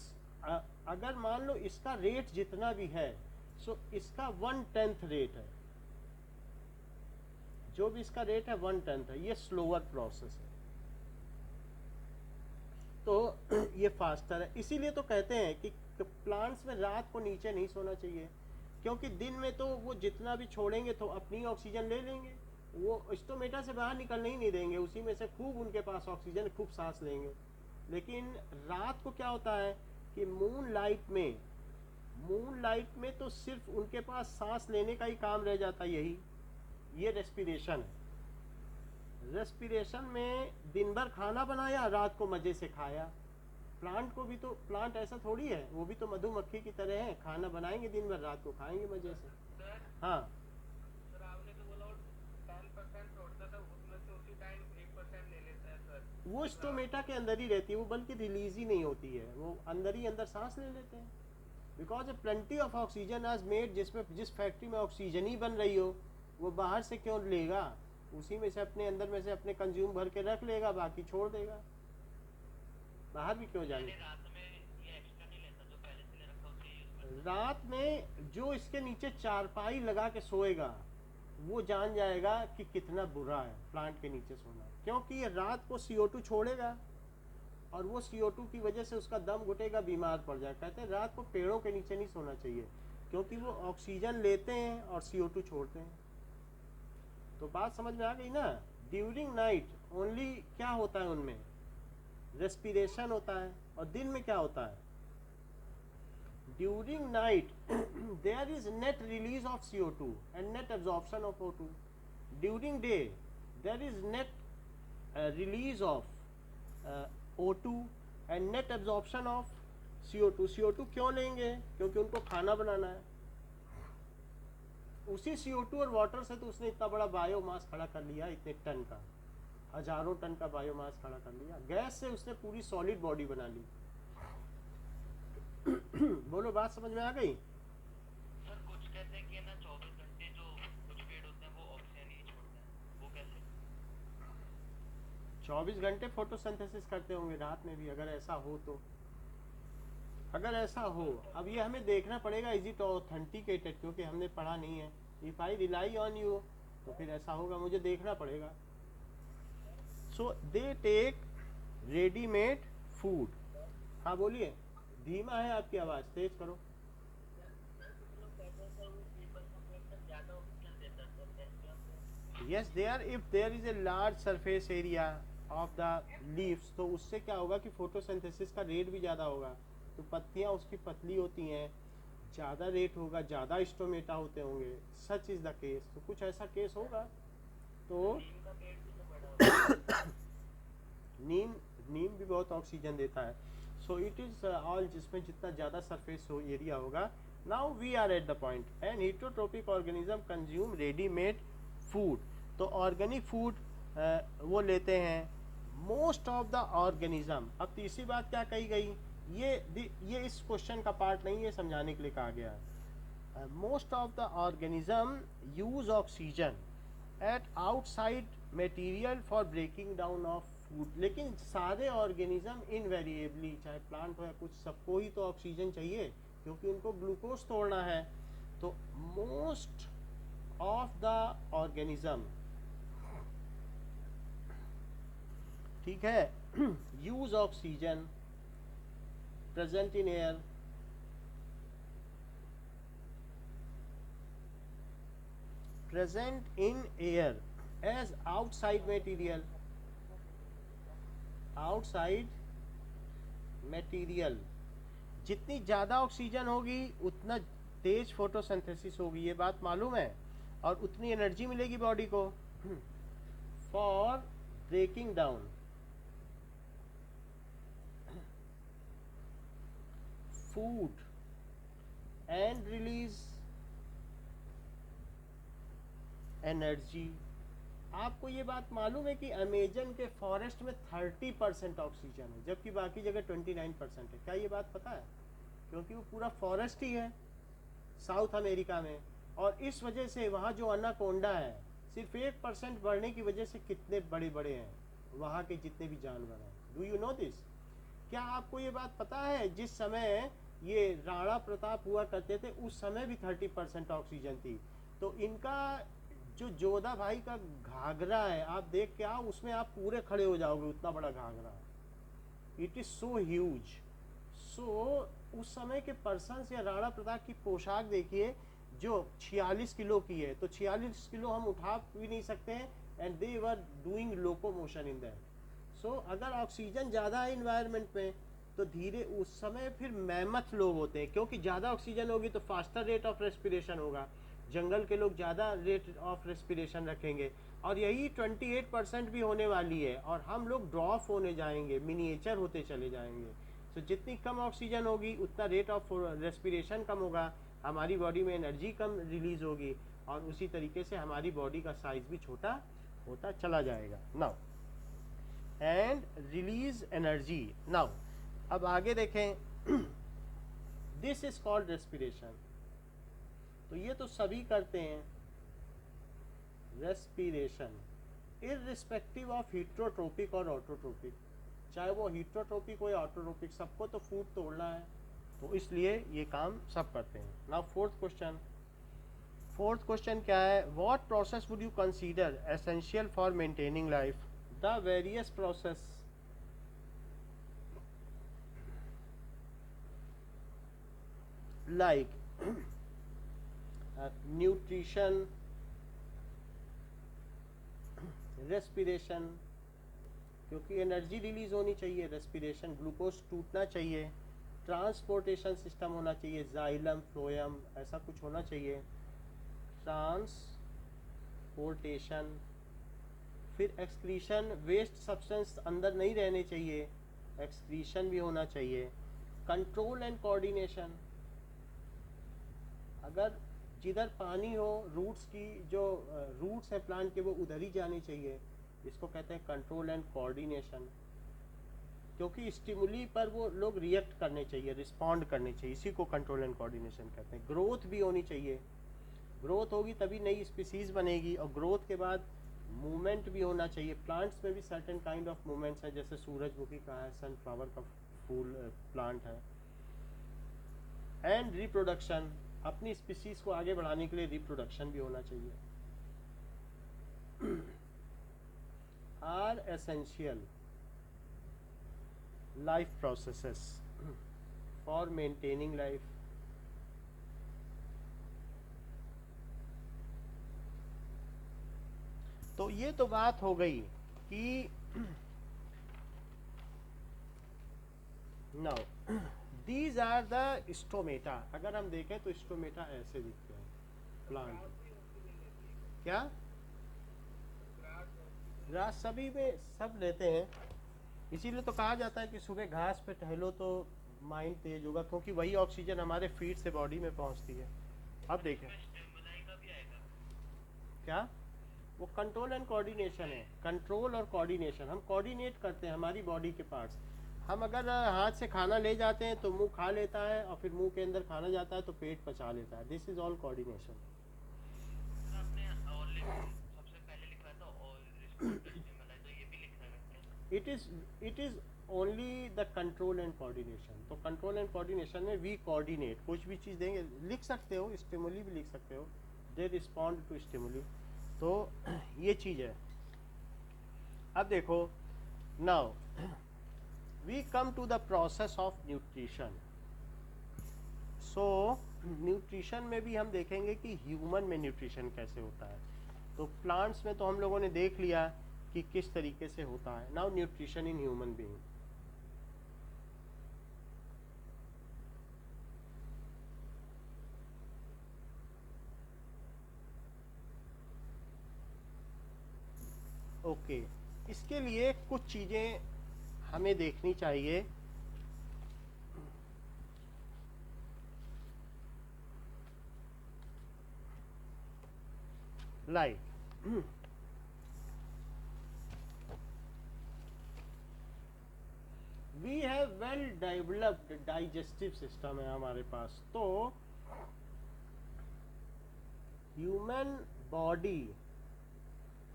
अगर मान लो इसका रेट जितना भी है सो इसका 1/10 रेट है. जो भी इसका रेट है 1/10 है. ये स्लोअर प्रोसेस है. तो ये फास्टर है. इसीलिए तो कहते हैं कि प्लांट्स में रात को नीचे नहीं सोना चाहिए, क्योंकि दिन में तो वो जितना भी छोड़ेंगे तो अपनी ऑक्सीजन ले लेंगे. वो स्टोमेटा से बाहर निकलने ही नहीं देंगे, उसी में से खूब उनके पास ऑक्सीजन, खूब सांस लेंगे. लेकिन रात को क्या होता है कि मून लाइट में तो सिर्फ उनके पास सांस लेने का ही काम रह जाता है. यही ये रेस्पिरेशन है. रेस्पिरेशन में दिन भर खाना बनाया, रात को मज़े से खाया. प्लांट को भी तो, प्लांट ऐसा थोड़ी है, वो भी तो मधुमक्खी की तरह है. खाना बनाएंगे दिन भर, रात को खाएंगे मज़े से. सर हाँ सर आपने तो बोला वो 10% छोड़ता था, उसमें से उसी टाइम 1% ले लेता है सर. वो स्टोमेटा के अंदर ही रहती है, वो बल्कि रिलीज ही नहीं होती है. वो अंदर ही अंदर सांस ले लेते हैं. Because a plenty of oxygen as made. जिस फैक्ट्री में ऑक्सीजन ही बन रही हो वो बाहर से क्यों लेगा? उसी में से अपने अंदर में से अपने कंज्यूम भर के रख लेगा, बाकी छोड़ देगा. बाहर भी क्यों जाने? मैंने रात में ये एक्स्ट्रा नहीं लेता, जो पहले से ले रखा उसे यूज करता। रात में जो इसके नीचे चारपाई लगा के सोएगा वो जान जाएगा कि कितना बुरा है प्लांट के नीचे सोना, क्योंकि ये रात को CO2 छोड़ेगा और वो CO2 की वजह से उसका दम घुटेगा, बीमार पड़ जाए। कहते हैं रात को पेड़ों के नीचे नहीं सोना चाहिए, क्योंकि वो ऑक्सीजन लेते हैं और CO2 छोड़ते हैं। तो बात समझ में आ गई ना? ड्यूरिंग नाइट ओनली क्या होता है उनमें? रेस्पिरेशन होता है। और दिन में क्या होता है? During night there is net release of CO2 and net absorption of O2। During day there is net release of O2 and net absorption of CO2। CO2 क्यों लेंगे? क्योंकि उनको खाना बनाना है। उसी CO2 और वाटर से तो उसने इतना बड़ा बायोमास खड़ा कर लिया, इतने टन का, हजारों टन का बायोमास खड़ा कर लिया। गैस से उसने पूरी सॉलिड बॉडी बना ली। बोलो, बात समझ में आ गई? सर कुछ कहते हैं कि ना 24 घंटे जो कुछ पेड़ होते हैं वो ऑक्सीजन ही छोड़ते हैं, वो कैसे? 24 घंटे फोटोसिंथेसिस करते होंगे रात में भी, अगर ऐसा हो तो। अगर ऐसा हो, अब ये हमें देखना पड़ेगा इज इट ऑथेंटिकेटेड, क्योंकि हमने पढ़ा नहीं है। If I rely on you तो फिर ऐसा होगा, मुझे देखना पड़ेगा। सो दे टेक रेडीमेड फूड। हाँ बोलिए, धीमा है आपकी आवाज़, तेज करो। Yes, there if there is a large surface area of the leaves, तो उससे क्या होगा कि फोटोसिंथेसिस का रेट भी ज़्यादा होगा। तो पत्तियाँ उसकी पतली होती हैं, ज़्यादा रेट होगा, ज़्यादा स्टोमेटा होते होंगे। Such is the case. तो कुछ ऐसा केस होगा। तो नीम भी बहुत ऑक्सीजन देता है। सो इट इज़ ऑल, जिसमें जितना ज़्यादा सरफेस एरिया होगा। Now we are at the point and heterotrophic organism consume readymade food. तो ऑर्गेनिक फूड वो लेते हैं मोस्ट ऑफ द ऑर्गेनिज्म। अब तीसरी बात क्या कही गई, ये इस क्वेश्चन का पार्ट नहीं है, समझाने के लिए कहा गया है। Most of the organism use oxygen at outside material for breaking down of food. लेकिन सारे ऑर्गेनिज्म इनवेरिएबली, चाहे प्लांट हो या कुछ, सबको ही तो ऑक्सीजन चाहिए, क्योंकि उनको ग्लूकोज तोड़ना है। तो मोस्ट ऑफ द ऑर्गेनिज्म, ठीक है, use oxygen present in air, present in air as outside material, outside material। जितनी ज़्यादा ऑक्सीजन होगी उतना तेज फोटोसिंथेसिस होगी, ये बात मालूम है, और उतनी एनर्जी मिलेगी बॉडी को for breaking down food and release energy. आपको ये बात मालूम है कि अमेजन के फॉरेस्ट में 30% ऑक्सीजन है, जबकि बाकी जगह 29% है। क्या ये बात पता है? क्योंकि वो पूरा फॉरेस्ट ही है साउथ अमेरिका में, और इस वजह से वहाँ जो अनाकोंडा है, सिर्फ 1% बढ़ने की वजह से कितने बड़े बड़े हैं वहाँ के जितने भी जानवर हैं। Do you know this? क्या आपको ये बात पता है, जिस समय ये राणा प्रताप हुआ करते थे उस समय भी 30% ऑक्सीजन थी। तो इनका जो जोधा भाई का घाघरा है, आप देख के आओ, उसमें आप पूरे खड़े हो जाओगे, उतना बड़ा घाघरा। It is so huge. So उस समय के पर्सन्स या राणा प्रताप की पोशाक देखिए जो 46 किलो की है, तो 46 किलो हम उठा भी नहीं सकते हैं, and they were doing locomotion in that. So अगर ऑक्सीजन ज़्यादा है इन्वायरमेंट में तो धीरे उस समय फिर मैमथ लोग होते हैं, क्योंकि ज़्यादा ऑक्सीजन होगी तो फास्टर रेट ऑफ रेस्पिरेशन होगा। जंगल के लोग ज़्यादा रेट ऑफ रेस्पिरेशन रखेंगे, और यही 28% भी होने वाली है, और हम लोग ड्रॉप होने जाएंगे, मिनिएचर होते चले जाएंगे। तो जितनी कम ऑक्सीजन होगी उतना रेट ऑफ रेस्पिरेशन कम होगा, हमारी बॉडी में एनर्जी कम रिलीज होगी, और उसी तरीके से हमारी बॉडी का साइज भी छोटा होता चला जाएगा। Now and release energy. Now अब आगे देखें, दिस इज कॉल्ड रेस्पिरेशन। तो ये तो सभी करते हैं रेस्पिरेशन, इररिस्पेक्टिव ऑफ हेटेरोट्रोपिक और ऑटोट्रोपिक। चाहे वो हीटरोट्रोपिक हो या ऑटोट्रोपिक, सबको तो फूड तोड़ना है, तो इसलिए ये काम सब करते हैं। नाउ फोर्थ क्वेश्चन क्या है, what process would you consider essential for maintaining life? The various process like nutrition, respiration, क्योंकि एनर्जी रिलीज होनी चाहिए, रेस्पिरेशन, ग्लूकोज टूटना चाहिए, ट्रांसपोर्टेशन सिस्टम होना चाहिए, जाइलम फ्लोएम ऐसा कुछ होना चाहिए, ट्रांसपोर्टेशन, फिर एक्सक्रीशन, वेस्ट सब्सटेंस अंदर नहीं रहने चाहिए, एक्सक्रीशन भी होना चाहिए, कंट्रोल एंड कोऑर्डिनेशन, अगर जिधर पानी हो, रूट्स की जो रूट्स है प्लांट के वो उधर ही जानी चाहिए, इसको कहते हैं कंट्रोल एंड कोऑर्डिनेशन, क्योंकि स्टिमुली पर वो लोग रिएक्ट करने चाहिए, रिस्पॉन्ड करने चाहिए, इसी को कंट्रोल एंड कोऑर्डिनेशन कहते हैं। ग्रोथ भी होनी चाहिए, ग्रोथ होगी तभी नई स्पीसीज बनेगी, और ग्रोथ के बाद मूवमेंट भी होना चाहिए। प्लांट्स में भी सर्टेन काइंड ऑफ मूवमेंट्स हैं, जैसे सूरजमुखी का है, सनफ्लावर का फूल प्लांट है। एंड रिप्रोडक्शन, अपनी स्पीसीज को आगे बढ़ाने के लिए रिप्रोडक्शन भी होना चाहिए। Are essential life processes for maintaining life. तो ये तो बात हो गई कि now these are the stomata. अगर हम देखें तो स्टोमेटा ऐसे दिखते हैं प्लांट, क्या ग्रास सभी में सब लेते हैं, इसीलिए तो कहा जाता है कि सुबह घास पे टहलो तो माइंड तेज होगा, क्योंकि वही ऑक्सीजन हमारे फीट से बॉडी में पहुंचती है। अब देखें क्या वो कंट्रोल एंड कोऑर्डिनेशन है, कंट्रोल और कोऑर्डिनेशन, हम कोऑर्डिनेट करते हैं हमारी बॉडी के पार्ट्स। हम अगर हाथ से खाना ले जाते हैं तो मुंह खा लेता है, और फिर मुंह के अंदर खाना जाता है तो पेट पचा लेता है। This is all coordination. आपने सबसे पहले लिखा था और तो ये भी लिखा है क्या? It is only the control and coordination. तो कंट्रोल एंड कोऑर्डिनेशन में वी कोऑर्डिनेट, कुछ भी चीज़ देंगे लिख सकते हो, स्टिमुली भी लिख सकते हो, दे रिस्पॉन्ड टू स्टिमुली। तो ये चीज़ है। अब देखो now we come to the process of nutrition. So nutrition में भी हम देखेंगे कि ह्यूमन में न्यूट्रिशन कैसे होता है। तो प्लांट्स में तो हम लोगों ने देख लिया कि किस तरीके से होता है। Now nutrition in human being. Okay, इसके लिए कुछ चीज़ें हमें देखनी चाहिए। Like we have well developed digestive system है हमारे पास। तो human body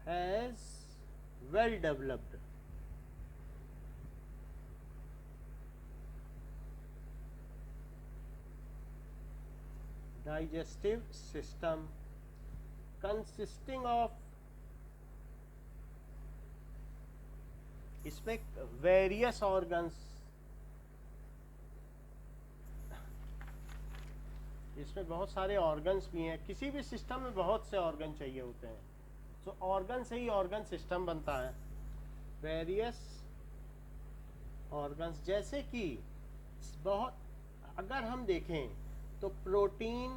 has well developed digestive system consisting of, इसमें वेरियस ऑर्गन्स, इसमें बहुत सारे ऑर्गन्स भी हैं। किसी भी सिस्टम में बहुत से ऑर्गन चाहिए होते हैं, तो ऑर्गन से ही ऑर्गन सिस्टम बनता है। वेरियस ऑर्गन्स, जैसे कि बहुत, अगर हम देखें तो protein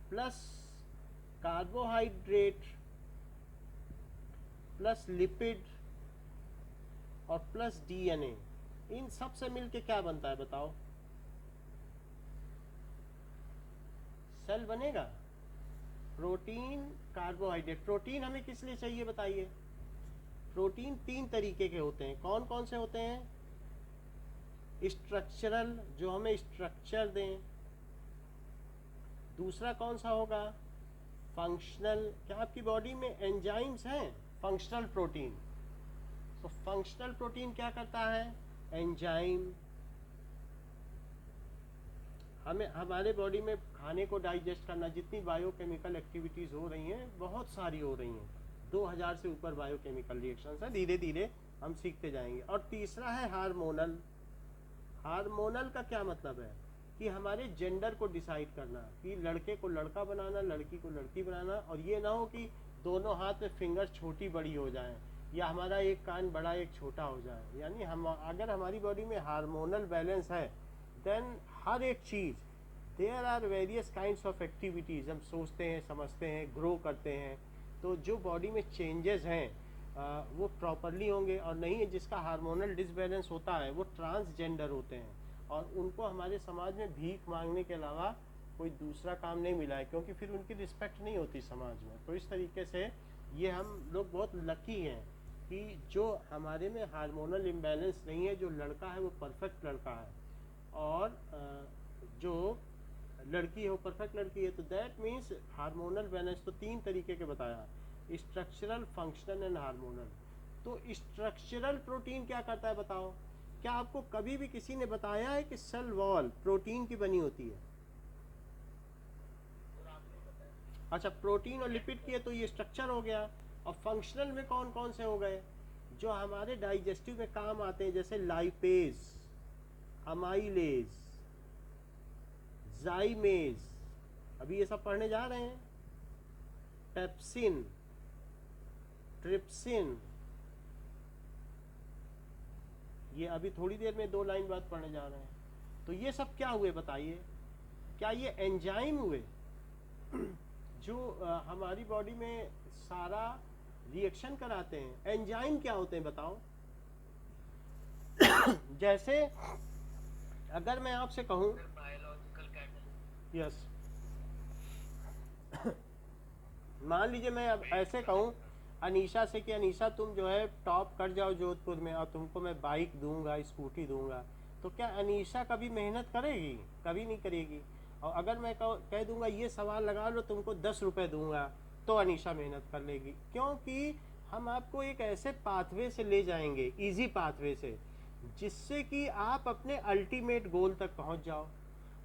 plus carbohydrate plus lipid और प्लस डीएनए, इन सब से मिलके क्या बनता है बताओ? सेल बनेगा। प्रोटीन कार्बोहाइड्रेट, प्रोटीन हमें किस लिए चाहिए बताइए? प्रोटीन तीन तरीके के होते हैं। कौन कौन से होते हैं? स्ट्रक्चरल, जो हमें स्ट्रक्चर दें। दूसरा कौन सा होगा? फंक्शनल, क्या आपकी बॉडी में एंजाइम्स हैं? Functional protein. तो फंक्शनल प्रोटीन क्या करता है? एंजाइम। हमें हमारे बॉडी में खाने को डाइजेस्ट करना, जितनी बायोकेमिकल एक्टिविटीज हो रही हैं बहुत सारी हो रही हैं, 2000 से ऊपर बायोकेमिकल रिएक्शंस हैं, धीरे धीरे हम सीखते जाएंगे। और तीसरा है हार्मोनल। हार्मोनल का क्या मतलब है कि हमारे जेंडर को डिसाइड करना, कि लड़के को लड़का बनाना, लड़की को लड़की बनाना, और ये ना हो कि दोनों हाथ में फिंगर छोटी बड़ी हो जाएं, या हमारा एक कान बड़ा एक छोटा हो जाए। यानी हम अगर हमारी बॉडी में हार्मोनल बैलेंस है, देन हर एक चीज़, there are various kinds of activities, हम सोचते हैं, समझते हैं, ग्रो करते हैं, तो जो बॉडी में चेंजेस हैं वो प्रॉपरली होंगे। और नहीं है जिसका हार्मोनल डिसबैलेंस होता है वो ट्रांसजेंडर होते हैं, और उनको हमारे समाज में भीख मांगने के अलावा कोई दूसरा काम नहीं मिला है, क्योंकि फिर उनकी रिस्पेक्ट नहीं होती समाज में। तो इस तरीके से ये हम लोग बहुत लकी हैं कि जो हमारे में हार्मोनल इम्बैलेंस नहीं है, जो लड़का है वो परफेक्ट लड़का है, और जो लड़की है वो परफेक्ट लड़की है। तो दैट मीन्स हार्मोनल बैलेंस तो 3 तरीके के बताया, स्ट्रक्चरल, फंक्शनल एंड हार्मोनल। तो स्ट्रक्चरल प्रोटीन क्या करता है बताओ? क्या आपको कभी भी किसी ने बताया है कि सेल वॉल प्रोटीन की बनी होती है? अच्छा, प्रोटीन और लिपिड की है, तो ये स्ट्रक्चर हो गया। और फंक्शनल में कौन कौन से हो गए जो हमारे डाइजेस्टिव में काम आते हैं? जैसे लाइपेज, अमाइलेज, जाइमेज, अभी ये सब पढ़ने जा रहे हैं, पेप्सिन, ट्रिप्सिन, ये अभी थोड़ी देर में 2 लाइन बाद पढ़ने जा रहे हैं। तो ये सब क्या हुए बताइए? क्या ये एंजाइम हुए जो हमारी बॉडी में सारा रिएक्शन कराते हैं? एंजाइम क्या होते हैं बताओ? जैसे अगर मैं आपसे कहूँ, बायोलॉजिकल कैटलिस्ट। यस, मान लीजिए मैं अब ऐसे कहूँ अनीशा से कि अनीशा तुम जो है टॉप कर जाओ जोधपुर में, और तुमको मैं बाइक दूंगा, स्कूटी दूंगा, तो क्या अनीशा कभी मेहनत करेगी? कभी नहीं करेगी। और अगर मैं कह दूंगा ये सवाल लगा लो, तुमको 10 रुपये दूंगा, तो अनीशा मेहनत कर लेगी, क्योंकि हम आपको एक ऐसे पाथवे से ले जाएंगे, इजी पाथवे से, जिससे कि आप अपने अल्टीमेट गोल तक पहुंच जाओ।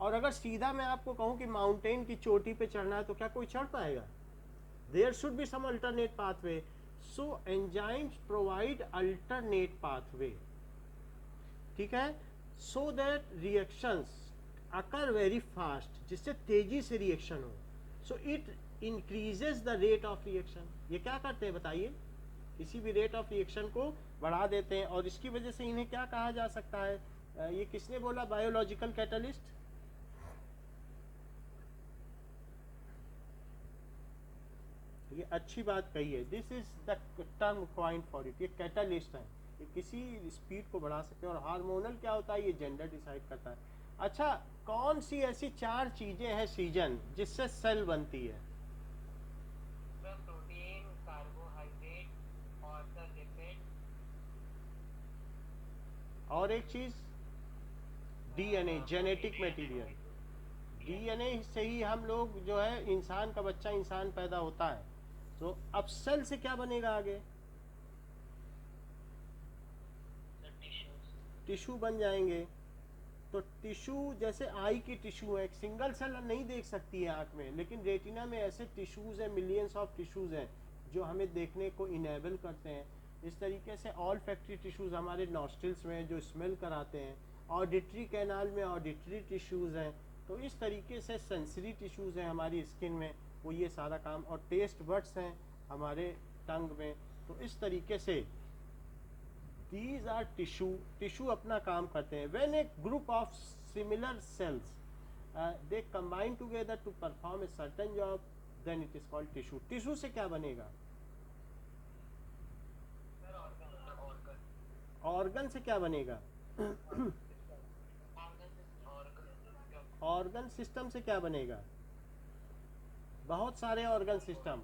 और अगर सीधा मैं आपको कहूं कि माउंटेन की चोटी पे चढ़ना है, तो क्या कोई चढ़ पाएगा? There should be some alternate pathway. So enzymes provide alternate pathway. ठीक है? So that reactions occur very fast, जिससे तेजी से रिएक्शन हो। So it increases the rate of reaction. ये क्या करते हैं बताइए? किसी भी रेट ऑफ रिएक्शन को बढ़ा देते हैं, और इसकी वजह से इन्हें क्या कहा जा सकता है? ये किसने बोला बायोलॉजिकल कैटलिस्ट? ये अच्छी बात कही है। This is the term coined for it. ये कैटलिस्ट है, ये किसी स्पीड को बढ़ा सकते हैं। और हार्मोनल क्या होता है? ये जेंडर डिसाइड करता है। अच्छा, कौन सी ऐसी 4 चीजें हैं सीजन जिससे सेल बनती है? प्रोटीन, कार्बोहाइड्रेट और लिपिड, और एक चीज डीएनए, जेनेटिक मटेरियल। डीएनए से ही हम लोग जो है इंसान का बच्चा इंसान पैदा होता है। तो अब सेल से क्या बनेगा आगे? टिश्यू बन जाएंगे। तो टिश्यू, जैसे आई की टिश्यू है, एक सिंगल सेल नहीं देख सकती है आंख में, लेकिन रेटिना में ऐसे टिश्यूज हैं, मिलियंस ऑफ टिश्यूज हैं जो हमें देखने को इनेबल करते हैं। इस तरीके से ऑल फैक्ट्री टिश्यूज हमारे नॉस्ट्रिल्स में जो स्मेल कराते हैं, ऑडिटरी कैनाल में ऑडिटरी टिश्यूज हैं। तो इस तरीके से सेंसरी टिश्यूज हैं हमारी स्किन में, वो ये सारा काम, और टेस्ट बड्स हैं हमारे टंग में। तो इस तरीके से दीज आर टिश्यू अपना काम करते हैं। When a group of similar cells they combine together to perform a certain job, then it is called tissue. Tissue से क्या बनेगा? ऑर्गन से क्या बनेगा? ऑर्गन सिस्टम से क्या बनेगा? बहुत सारे ऑर्गन सिस्टम,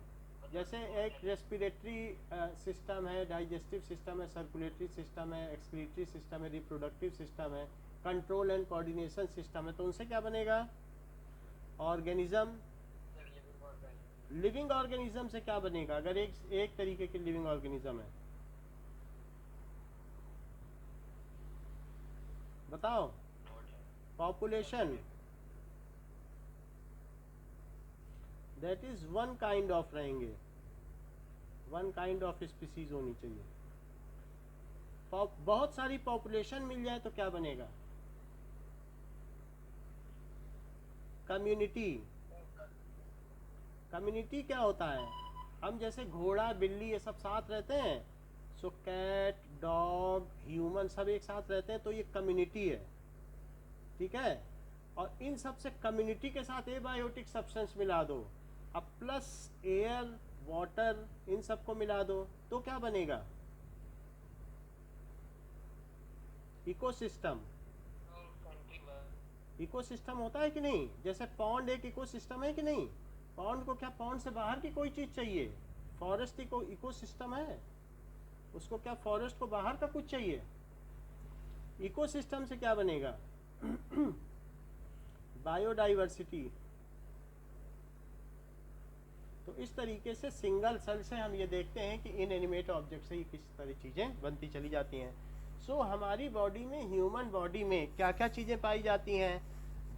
जैसे एक रेस्पिरेटरी सिस्टम है, डाइजेस्टिव सिस्टम है, सर्कुलेटरी सिस्टम है, एक्सक्रीटरी सिस्टम है, रिप्रोडक्टिव सिस्टम है, कंट्रोल एंड कोऑर्डिनेशन सिस्टम है। तो उनसे क्या बनेगा? ऑर्गेनिज्म। लिविंग ऑर्गेनिज्म से क्या बनेगा? अगर एक तरीके के लिविंग ऑर्गेनिज्म है, बताओ, population, that is one kind of रहेंगे, वन काइंड ऑफ स्पीसीज होनी चाहिए। बहुत सारी पॉपुलेशन मिल जाए तो क्या बनेगा? कम्युनिटी। कम्युनिटी क्या होता है? हम जैसे घोड़ा बिल्ली ये सब साथ रहते हैं, सो कैट डॉग ह्यूमन सब एक साथ रहते हैं, तो ये कम्युनिटी है, ठीक है। और इन सब से कम्युनिटी के साथ एबायोटिक सब्सटेंस मिला दो, अब प्लस एयर वाटर इन सबको मिला दो, तो क्या बनेगा? इकोसिस्टम। इकोसिस्टम होता है कि नहीं? जैसे पॉन्ड एक इकोसिस्टम है कि नहीं? पॉन्ड को क्या पॉन्ड से बाहर की कोई चीज चाहिए? फॉरेस्ट इकोसिस्टम है, उसको क्या फॉरेस्ट को बाहर का कुछ चाहिए? इकोसिस्टम से क्या बनेगा? बायोडाइवर्सिटी। तो इस तरीके से सिंगल सेल से हम ये देखते हैं कि इनएनिमेट ऑब्जेक्ट से ही किस तरह चीजें बनती चली जाती हैं। सो हमारी बॉडी में, ह्यूमन बॉडी में क्या क्या चीजें पाई जाती हैं?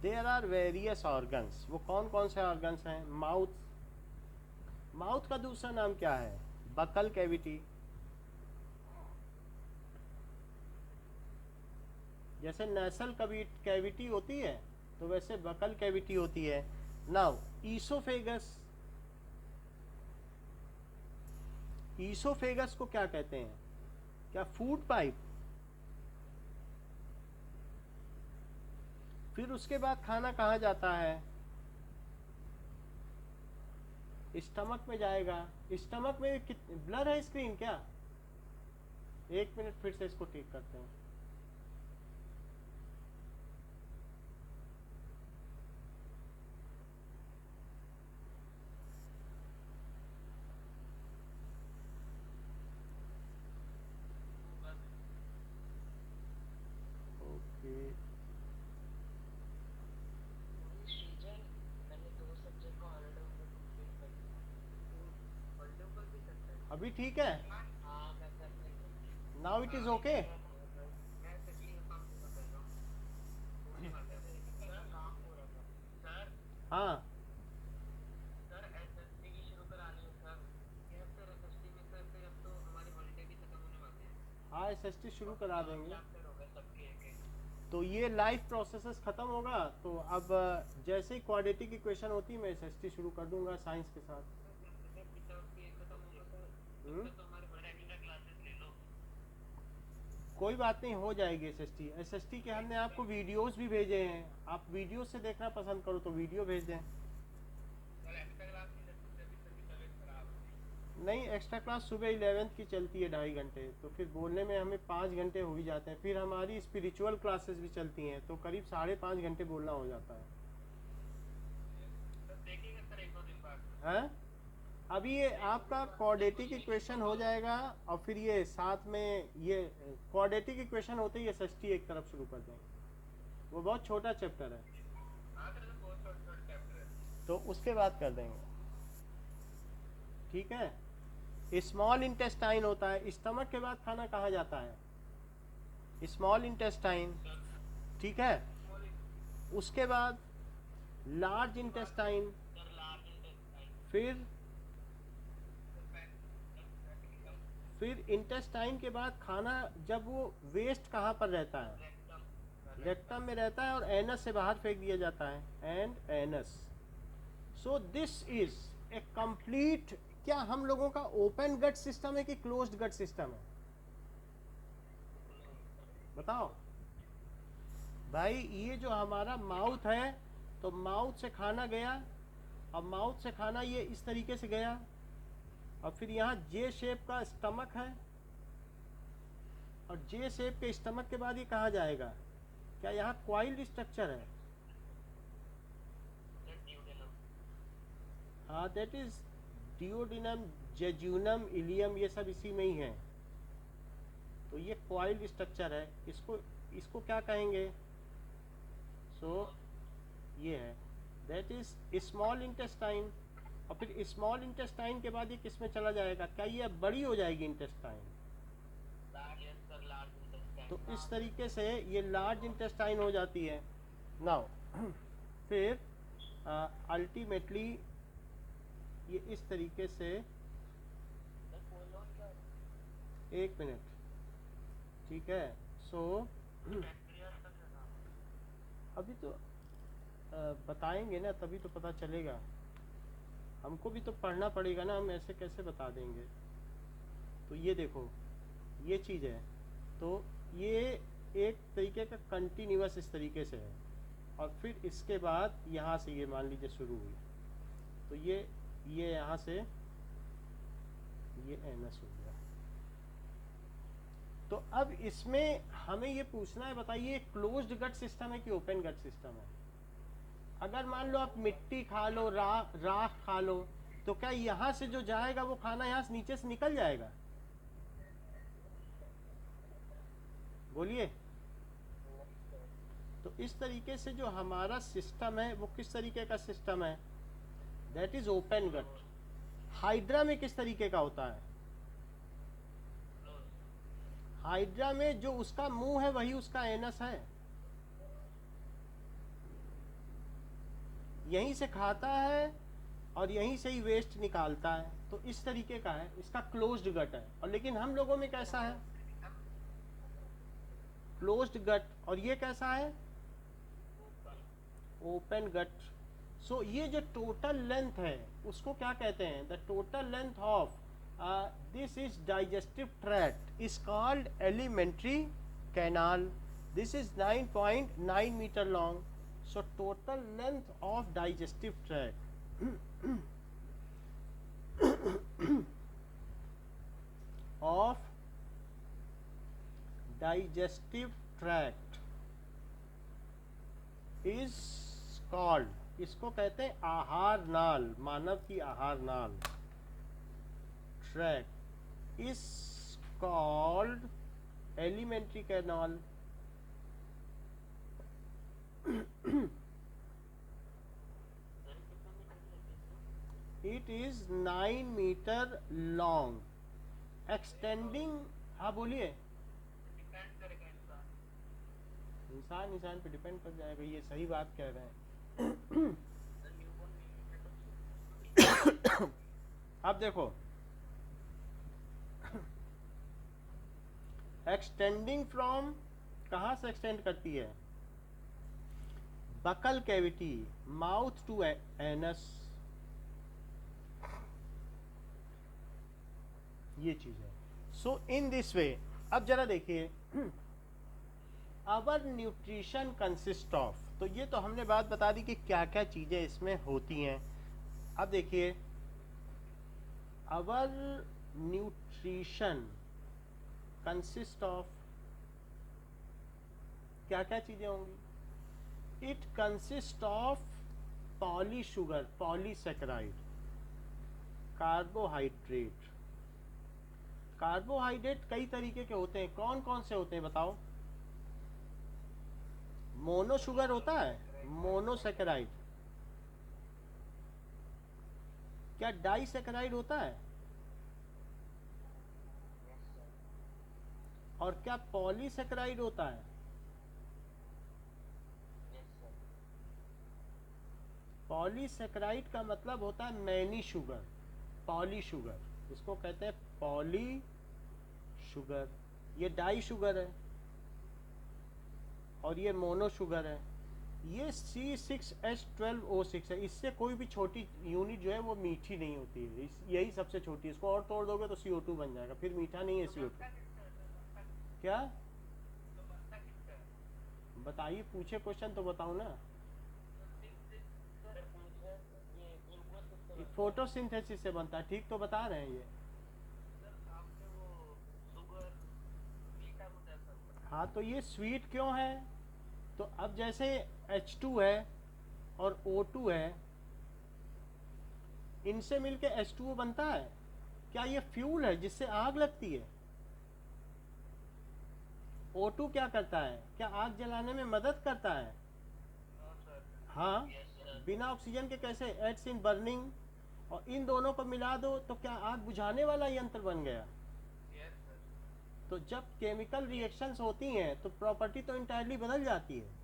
There are various organs. वो कौन कौन से ऑर्गन्स हैं? माउथ। माउथ का दूसरा नाम क्या है? Buccal cavity. जैसे नेसल कैविटी होती है तो वैसे बकल कैविटी होती है। Now oesophagus. ईसोफेगस को क्या कहते हैं? क्या फूड पाइप? फिर उसके बाद खाना कहाँ जाता है? स्टमक में जाएगा। स्टमक में ब्लर है स्क्रीन क्या? एक मिनट फिर से इसको ठीक करते हैं। ओके, अभी ठीक है? Now it is okay. हाँ सर एसएसटी की शुरू करानी है सर। ये सर एसएसटी में सर फिर अब तो हमारी हॉलीडे भी खत्म होने वाली है। हाँ, SST शुरू करा देंगे। चैप्टर हो गए सबके एक एक। तो ये लाइफ प्रोसेसेस खत्म होगा, तो अब जैसे ही क्वाड्रेटिक इक्वेशन होती है मैं SST शुरू कर दूंगा साइंस के साथ। कोई बात नहीं, हो जाएगी SST के हमने आपको वीडियोस भी भेजे हैं, आप वीडियो से देखना पसंद करो तो वीडियो भेज दें। नहीं, एक्स्ट्रा क्लास सुबह 11th की चलती है 2.5 घंटे, तो फिर बोलने में हमें 5 घंटे हो ही जाते हैं। फिर हमारी स्पिरिचुअल क्लासेस भी चलती हैं तो करीब 5.5 घंटे बोलना हो जाता है। हैं? अभी ये आपका क्वाड्रेटिक इक्वेशन हो जाएगा और फिर ये साथ में ये क्वाड्रेटिक इक्वेशन होते ही SST एक तरफ शुरू कर देंगे। वो बहुत छोटा चैप्टर है तो उसके बाद कर देंगे, ठीक है। स्मॉल इंटेस्टाइन होता है, स्टमक के बाद खाना कहाँ जाता है? स्मॉल इंटेस्टाइन, ठीक है। उसके बाद लार्ज इंटेस्टाइन, फिर इंटेस्टाइन के बाद खाना जब वो वेस्ट कहाँ पर रहता है? रेक्टम में रहता है और एनस से बाहर फेंक दिया जाता है, and anus. So this is a complete, क्या हम लोगों का ओपन गट सिस्टम है कि क्लोज्ड गट सिस्टम है? बताओ भाई। ये जो हमारा माउथ है, तो माउथ से खाना गया, अब माउथ से खाना ये इस तरीके से गया, और फिर यहाँ जे शेप का स्टमक है, और जे शेप के स्टमक के बाद ये कहाँ जाएगा? क्या यहाँ क्वाइल्ड स्ट्रक्चर है? हाँ, दैट इज डियोडिनम, जेजुनम, इलियम, ये सब इसी में ही है। तो ये क्वाइल्ड स्ट्रक्चर है, इसको क्या कहेंगे? सो ये है, दैट इज स्मॉल इंटेस्टाइन। और फिर स्मॉल इंटेस्टाइन के बाद ये किस में चला जाएगा? क्या ये अब बड़ी हो जाएगी इंटेस्टाइन? तो इस तरीके से ये लार्ज इंटेस्टाइन हो जाती है। नाउ फिर अल्टीमेटली ये इस तरीके से, एक मिनट, ठीक है। सो पैंक्रियाज का क्या काम है? अभी तो बताएंगे ना, तभी तो पता चलेगा। हमको भी तो पढ़ना पड़ेगा ना, हम ऐसे कैसे बता देंगे। तो ये देखो ये चीज़ है, तो ये एक तरीके का कंटिन्यूअस इस तरीके से है, और फिर इसके बाद यहाँ से ये मान लीजिए शुरू हुई, तो ये यहाँ से ये एनएस हो गया। तो अब इसमें हमें ये पूछना है, बताइए क्लोज्ड गट सिस्टम है कि ओपन गट सिस्टम है। अगर मान लो आप मिट्टी खा लो, राख खा लो, तो क्या यहाँ से जो जाएगा वो खाना यहाँ से नीचे से निकल जाएगा? बोलिए। तो इस तरीके से जो हमारा सिस्टम है वो किस तरीके का सिस्टम है? That is open gut. Hydra में किस तरीके का होता है? हाइड्रा में जो उसका मुंह है वही उसका एनस है, यहीं से खाता है और यहीं से ही वेस्ट निकालता है। तो इस तरीके का है, इसका क्लोज्ड गट है। और लेकिन हम लोगों में कैसा है? क्लोज्ड गट। और ये कैसा है? ओपन गट। सो ये जो टोटल लेंथ है उसको क्या कहते हैं? The total length of this is digestive tract is called alimentary canal. This is 9.9 meter long. So total length of digestive tract of digestive tract is called, इसको कहते हैं आहार नाल, मानव की आहार नाल। Tract is called alimentary canal. It is 9 meter long, extending। हाँ बोलिए। डिपेंड करेगा इंसान। इंसान पे डिपेंड कर जाएगा, ये सही बात कह रहे हैं। अब देखो, एक्सटेंडिंग फ्रॉम, कहाँ से एक्सटेंड करती है? Buccal cavity, mouth to anus, ये चीज है। सो इन दिस वे, अब जरा देखिए, आवर न्यूट्रिशन कंसिस्ट ऑफ, तो ये तो हमने बात बता दी कि क्या क्या चीजें इसमें होती हैं। अब देखिए, आवर न्यूट्रिशन कंसिस्ट ऑफ, क्या क्या चीजें होंगी? It consist of poly sugar, polysaccharide, carbohydrate. Carbohydrate कई तरीके के होते हैं, कौन कौन से होते हैं बताओ? मोनो शुगर होता है, मोनोसेकेराइड। क्या डाइसेकेराइड होता है? और क्या पॉलीसेकेराइड होता है? पॉलीसेकेराइड का मतलब होता है मैनी शुगर, पॉली शुगर, इसको कहते हैं पॉली शुगर। ये डाई शुगर है और ये मोनो शुगर है। ये C6H12O6 है। इससे कोई भी छोटी यूनिट जो है वो मीठी नहीं होती है, यही सबसे छोटी है। इसको और तोड़ दोगे तो CO2 बन जाएगा, फिर मीठा नहीं है CO2। क्या बताइए, पूछे क्वेश्चन तो बताओ ना। फोटोसिंथेसिस से बनता है, ठीक तो बता रहे हैं ये। हाँ, तो ये स्वीट क्यों है? तो अब जैसे H2 है और O2 है, इनसे मिलके H2O बनता है। क्या ये फ्यूल है जिससे आग लगती है? O2 क्या करता है? क्या आग जलाने में मदद करता है? हाँ, बिना ऑक्सीजन के कैसे? एड्स इन बर्निंग। और इन दोनों को मिला दो तो क्या आग बुझाने वाला यंत्र बन गया? तो जब केमिकल रिएक्शंस होती हैं तो प्रॉपर्टी तो इंटायरली बदल जाती है।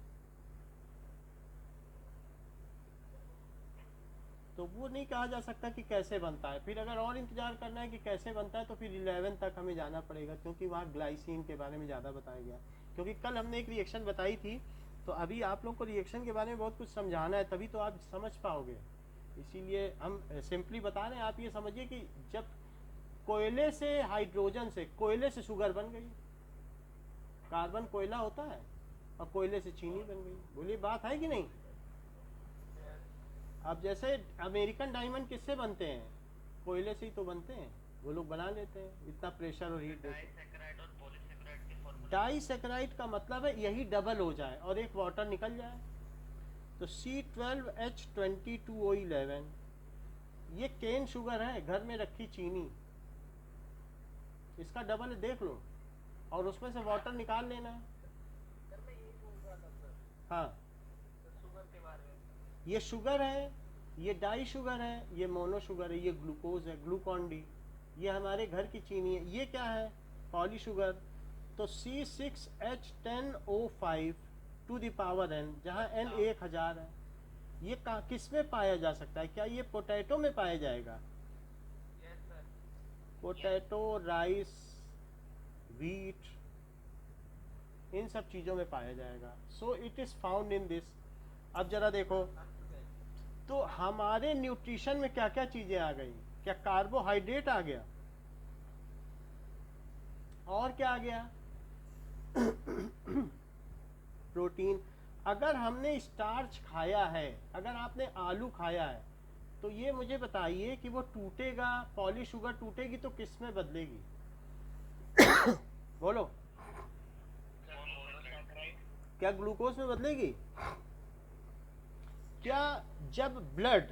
तो वो नहीं कहा जा सकता कि कैसे बनता है। फिर अगर और इंतजार करना है कि कैसे बनता है तो फिर 11 तक हमें जाना पड़ेगा, क्योंकि वहाँ ग्लाइसिन के बारे में ज़्यादा बताया गया। क्योंकि कल हमने एक रिएक्शन बताई थी, तो अभी आप लोग को रिएक्शन के बारे में बहुत कुछ समझाना है, तभी तो आप समझ पाओगे। इसीलिए हम सिंपली बता रहे हैं। आप ये समझिए कि जब कोयले से हाइड्रोजन से, कोयले से शुगर बन गई, कार्बन कोयला होता है और कोयले से चीनी बन गई। बोलिए बात है कि नहीं? अब जैसे अमेरिकन डायमंड किससे बनते हैं? कोयले से ही तो बनते हैं, वो लोग बना लेते हैं इतना प्रेशर और हीट देते। डाइसैकेराइड और पॉलीसैकेराइड के फॉर्मूला डाइसैकेराइड का मतलब है यही डबल हो जाए और एक वाटर निकल जाए। तो C12H22O11 ये केन शुगर है, घर में रखी चीनी, इसका डबल देख लो और उसमें से वाटर निकाल लेना है। सर मैं यही बोल रहा था सर, हाँ, शुगर के बारे में। ये शुगर है, ये डाई शुगर है, ये मोनो शुगर है, ये ग्लूकोज है, ग्लूकॉन डी। ये हमारे घर की चीनी है। ये क्या है? Poly sugar. तो C6H10O5 to the power n, जहाँ n 1000 है। ये किस में पाया जा सकता है? क्या ये पोटैटो में पाया जाएगा? Yes sir. Potato, rice, wheat, इन सब चीज़ों में पाया जाएगा। So it is found in this. अब जरा देखो तो हमारे न्यूट्रिशन में क्या क्या चीज़ें आ गई। क्या कार्बोहाइड्रेट आ गया? और क्या आ गया? प्रोटीन। अगर हमने स्टार्च खाया है, अगर आपने आलू खाया है, तो ये मुझे बताइए कि वो टूटेगा, पॉली शुगर टूटेगी तो किस में बदलेगी? बोलो, क्या ग्लूकोज में बदलेगी? क्या जब ब्लड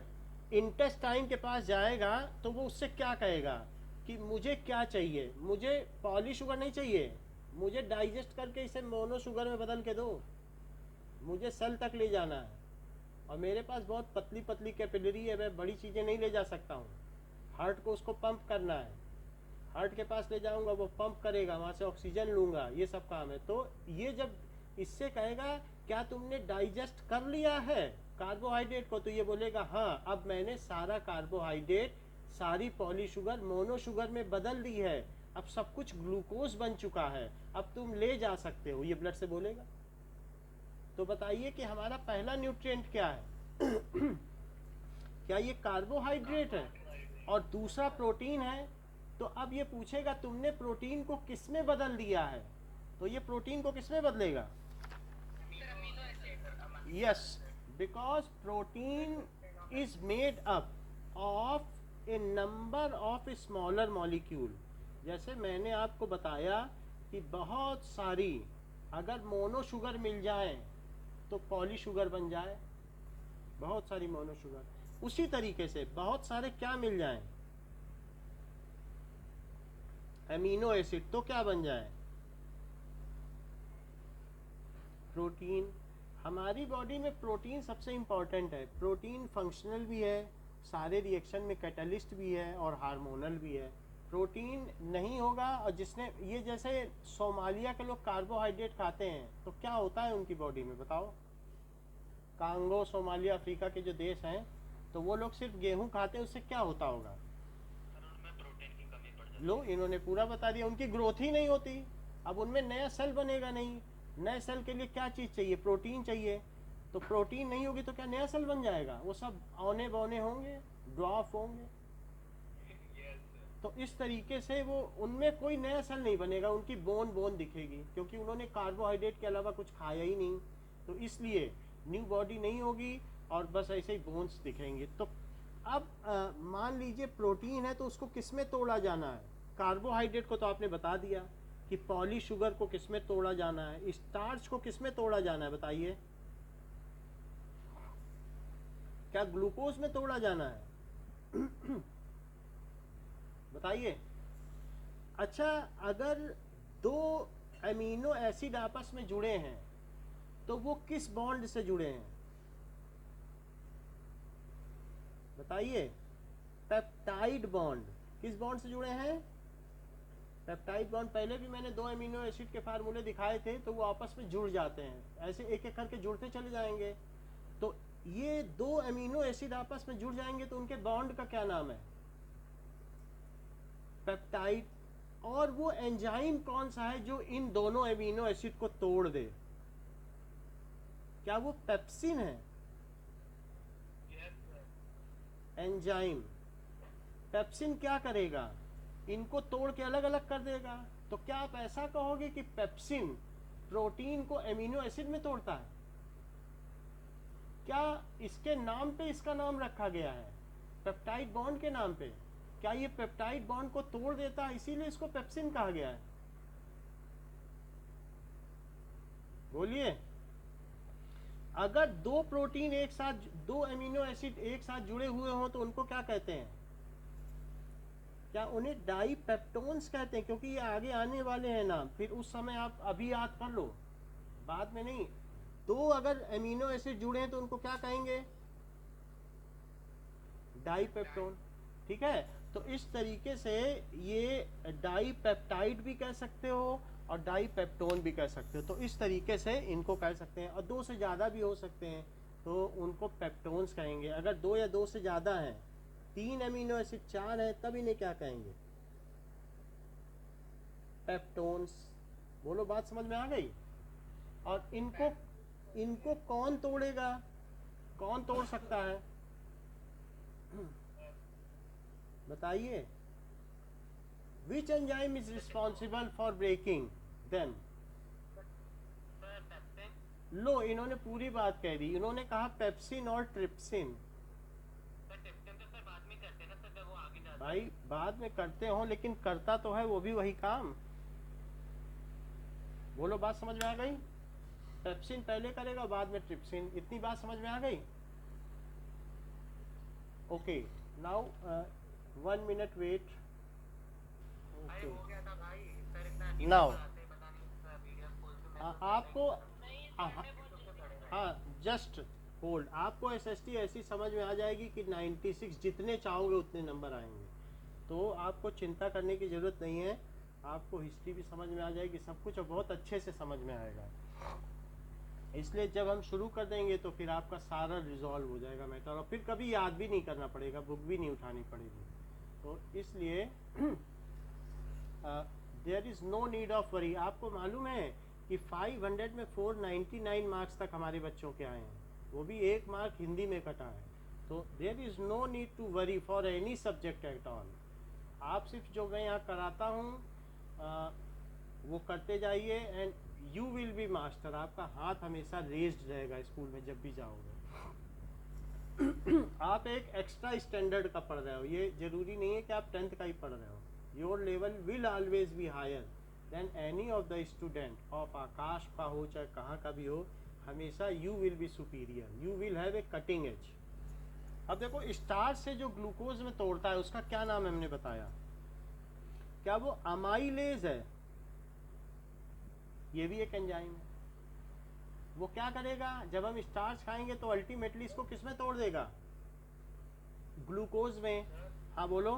इंटेस्टाइन के पास जाएगा तो वो उससे क्या कहेगा कि मुझे क्या चाहिए? मुझे पॉली शुगर नहीं चाहिए, मुझे डाइजेस्ट करके इसे मोनो शुगर में बदल के दो, मुझे सेल तक ले जाना है। और मेरे पास बहुत पतली पतली कैपिलरी है, मैं बड़ी चीज़ें नहीं ले जा सकता हूँ। हार्ट को उसको पंप करना है, हार्ट के पास ले जाऊंगा, वो पंप करेगा, वहाँ से ऑक्सीजन लूँगा, ये सब काम है। तो ये जब इससे कहेगा क्या तुमने डाइजेस्ट कर लिया है कार्बोहाइड्रेट को, तो ये बोलेगा हाँ, अब मैंने सारा कार्बोहाइड्रेट, सारी पॉली शुगर मोनो शुगर में बदल दी है, अब सब कुछ ग्लूकोज बन चुका है, अब तुम ले जा सकते हो, ये ब्लड से बोलेगा। तो बताइए कि हमारा पहला न्यूट्रिएंट क्या है? क्या ये कार्बोहाइड्रेट है? और दूसरा प्रोटीन है। तो अब ये पूछेगा तुमने प्रोटीन को किस में बदल दिया है, तो ये प्रोटीन को किस में बदलेगा? Yes, because protein is made up of A number of smaller molecule. जैसे मैंने आपको बताया कि बहुत सारी अगर मोनो शुगर मिल जाए तो पॉली शुगर बन जाए, बहुत सारी मोनो शुगर। उसी तरीके से बहुत सारे क्या मिल जाएं? एमिनो एसिड, तो क्या बन जाए? प्रोटीन। हमारी बॉडी में प्रोटीन सबसे इम्पॉर्टेंट है। प्रोटीन फंक्शनल भी है, सारे रिएक्शन में कैटलिस्ट भी है और हार्मोनल भी है। प्रोटीन नहीं होगा, और जिसने ये जैसे सोमालिया के लोग कार्बोहाइड्रेट खाते हैं तो क्या होता है उनकी बॉडी में बताओ? कांगो, सोमालिया, अफ्रीका के जो देश हैं, तो वो लोग सिर्फ गेहूं खाते हैं, उससे क्या होता होगा? सर उनमें प्रोटीन की कमी पड़ जाती है। लो, इन्होंने पूरा बता दिया, उनकी ग्रोथ ही नहीं होती। अब उनमें नया सेल बनेगा नहीं। नए सेल के लिए क्या चीज़ चाहिए? प्रोटीन चाहिए। तो प्रोटीन नहीं होगी तो क्या नया सेल बन जाएगा? वो सब औने बौने होंगे, ड्वार्फ होंगे। तो इस तरीके से वो उनमें कोई नया सेल नहीं बनेगा, उनकी बोन दिखेगी, क्योंकि उन्होंने कार्बोहाइड्रेट के अलावा कुछ खाया ही नहीं। तो इसलिए न्यू बॉडी नहीं होगी और बस ऐसे ही बोन्स दिखेंगे। तो अब मान लीजिए प्रोटीन है तो उसको किस में तोड़ा जाना है? कार्बोहाइड्रेट को तो आपने बता दिया कि पॉली शुगर को किस में तोड़ा जाना है, स्टार्च को किस में तोड़ा जाना है बताइए? क्या ग्लूकोज में तोड़ा जाना है? बताइए। अच्छा, अगर दो अमीनो एसिड आपस में जुड़े हैं तो वो किस बॉन्ड से जुड़े हैं बताइए? Peptide bond. किस बॉन्ड से जुड़े हैं? पेप्टाइड बॉन्ड पहले भी मैंने 2 अमीनो एसिड के फार्मूले दिखाए थे, तो वो आपस में जुड़ जाते हैं, ऐसे एक एक करके जुड़ते चले जाएंगे। तो ये 2 अमीनो एसिड आपस में जुड़ जाएंगे तो उनके बॉन्ड का क्या नाम है? पेप्टाइड। और वो एंजाइम कौन सा है जो इन दोनों अमीनो एसिड को तोड़ दे? क्या वो पेप्सिन है? Yes sir. एंजाइम पेप्सिन क्या करेगा? इनको तोड़ के अलग अलग कर देगा। तो क्या आप ऐसा कहोगे कि पेप्सिन प्रोटीन को एमिनो एसिड में तोड़ता है? क्या इसके नाम पे इसका नाम रखा गया है, पेप्टाइड बॉन्ड के नाम पे? क्या ये पेप्टाइड बॉन्ड को तोड़ देता है, इसीलिए इसको पेप्सिन कहा गया है? बोलिए। अगर 2 प्रोटीन एक साथ, 2 अमीनो एसिड एक साथ जुड़े हुए हों तो उनको क्या कहते हैं? क्या उन्हें डाइपेप्टोन्स कहते हैं? क्योंकि ये आगे आने वाले हैं नाम, फिर उस समय आप अभी याद कर लो, बाद में नहीं। 2 अगर अमीनो एसिड जुड़े हैं तो उनको क्या कहेंगे? डाइपेप्टोन। ठीक है, तो इस तरीके से ये डाइपेप्टाइड भी कह सकते हो और डाइपेप्टोन भी कह सकते हो। तो इस तरीके से इनको कह सकते हैं, और 2 से ज़्यादा भी हो सकते हैं तो उनको पेप्टोन्स कहेंगे। अगर 2 या 2 से ज़्यादा हैं, 3 अमीनो एसिड 4 है, तब इन्हें क्या कहेंगे? पेप्टोन्स। बोलो, बात समझ में आ गई? और इनको कौन तोड़ेगा? कौन तोड़ सकता है? बताइए। Which enzyme is responsible for breaking them? Sir pepsin. लो, इन्होंने पूरी बात कह दी। इन्होंने कहा पेप्सिन और ट्रिप्सिन। सर ट्रिप्सिन तो सर बाद में करते हैं ना सर, जब वो आगे जाता है। भाई बाद में करते हो, लेकिन करता तो है वो भी वही काम। बोलो, बात समझ में आ गई? पेप्सिन पहले करेगा, बाद में ट्रिप्सिन। इतनी बात समझ में आ गई? Okay, now 1 minute wait. भाई ओके, हो गया था भाई सर, इतना अजीब Now, पढ़ाते हैं, पता नहीं सर वीडियो खोल के मैं आपको नहीं पढ़ने हाँ, जस्ट होल्ड। आपको एसएसटी ऐसी समझ में आ जाएगी कि 96 जितने चाहोगे उतने नंबर आएंगे, तो आपको चिंता करने की ज़रूरत नहीं है। आपको हिस्ट्री भी समझ में आ जाएगी, सब कुछ बहुत अच्छे से समझ में आएगा। इसलिए जब हम शुरू कर देंगे तो फिर आपका सारा रिजॉल्व हो जाएगा मैटर, और फिर कभी याद भी नहीं करना पड़ेगा, बुक भी नहीं उठानी पड़ेगी। तो इसलिए there is no need of worry. आपको मालूम है कि 500 में 499 मार्क्स तक हमारे बच्चों के आए हैं, वो भी 1 मार्क हिंदी में कटा है। तो there is no need to worry for any subject at all. आप सिर्फ जो मैं यहाँ कराता हूँ वो करते जाइए, and you will B master. आपका हाथ हमेशा रेज्ड रहेगा स्कूल में जब भी जाओगे। आप एक एक्स्ट्रा स्टैंडर्ड का पढ़ रहे हो, ये जरूरी नहीं है कि आप 10th का ही पढ़ रहे हो। Your level will always be higher than any of the student of Aakash का हो चाहे कहाँ का भी हो, हमेशा you will be superior, you will have a cutting edge. अब देखो, स्टार्च से जो ग्लूकोज में तोड़ता है उसका क्या नाम है हमने बताया? क्या वो अमाइलेज है? ये भी एक एंजाइम है। वो क्या करेगा, जब हम स्टार्च खाएंगे तो अल्टीमेटली इसको किस में तोड़ देगा? ग्लूकोज में। हाँ बोलो।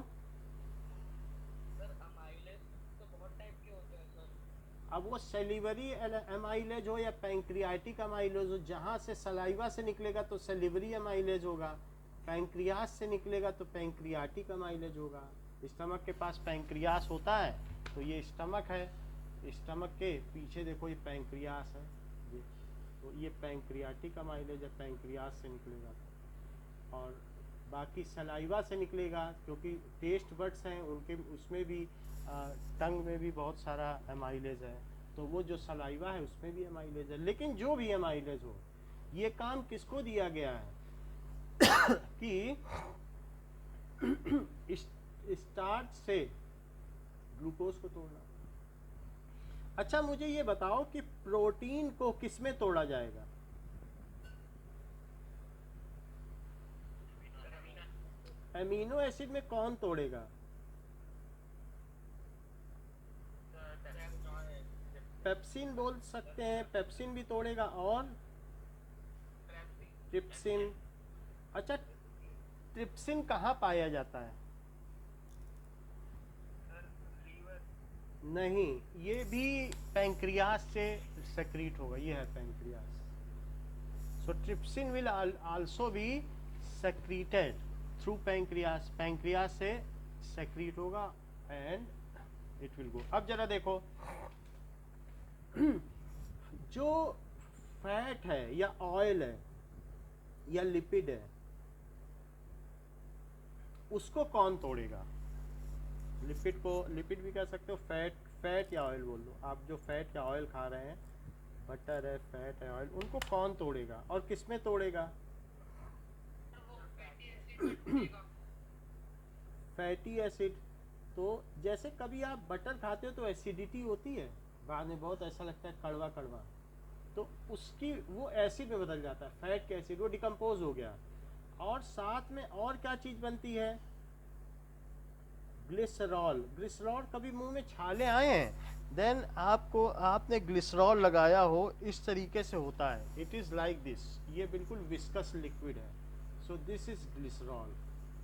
सर अमाइलेज तो बहुत टाइप के होते हैं सर। अब वो सेलिवरी अमाइलेज हो या पैंक्रियाटिक अमाइलेज हो, जहाँ से सलाइवा से निकलेगा तो सेलिवरी अमाइलेज होगा, पैंक्रियास से निकलेगा तो पैंक्रियाटिक अमाइलेज होगा। स्टमक के पास पैंक्रियास होता है, तो ये स्टमक है, स्टमक के पीछे देखो ये पैंक्रियास है, ये तो ये पैंक्रियाटिक अमाइलेज है, पैंक्रियास से निकलेगा। और बाकी सलाइवा से निकलेगा, क्योंकि टेस्ट बड्स हैं उनके, उसमें भी टंग में भी बहुत सारा अमाइलेज है, तो वो जो सलाइवा है उसमें भी अमाइलेज है। लेकिन जो भी अमाइलेज हो, ये काम किसको दिया गया है कि स्टार्च से ग्लूकोज को तोड़ना। अच्छा, मुझे ये बताओ कि प्रोटीन को किस में तोड़ा जाएगा? अमीनो एसिड में कौन तोड़ेगा? पेप्सिन बोल सकते हैं, पेप्सिन भी तोड़ेगा, और ट्रिप्सिन। अच्छा, ट्रिप्सिन कहाँ पाया जाता है? नहीं, ये भी पैंक्रियास से सेक्रीट होगा, ये है pancreas. So trypsin will also be secreted through pancreas, pancreas से सेक्रीट होगा एंड इट विल गो। अब जरा देखो जो फैट है या ऑयल है या लिपिड है, उसको कौन तोड़ेगा? लिपिड को लिपिड भी कह सकते हो, फैट या ऑयल बोल लो। आप जो फैट या ऑयल खा रहे हैं, बटर है, फैट है, ऑयल, उनको कौन तोड़ेगा और किस में तोड़ेगा? Fatty acid. तो जैसे कभी आप बटर खाते हो तो एसिडिटी होती है, बाद में बहुत ऐसा लगता है कड़वा कड़वा, तो उसकी वो एसिड में बदल जाता है, फैट के एसिड, वो डिकम्पोज हो गया। और साथ में और क्या चीज बनती है? ग्लिसरॉल। ग्लिसरॉल, कभी मुंह में छाले आए हैं, देन आपने ग्लिसरॉल लगाया हो, इस तरीके से होता है, इट इज लाइक दिस, ये बिल्कुल विस्कस लिक्विड है। So this is glycerol.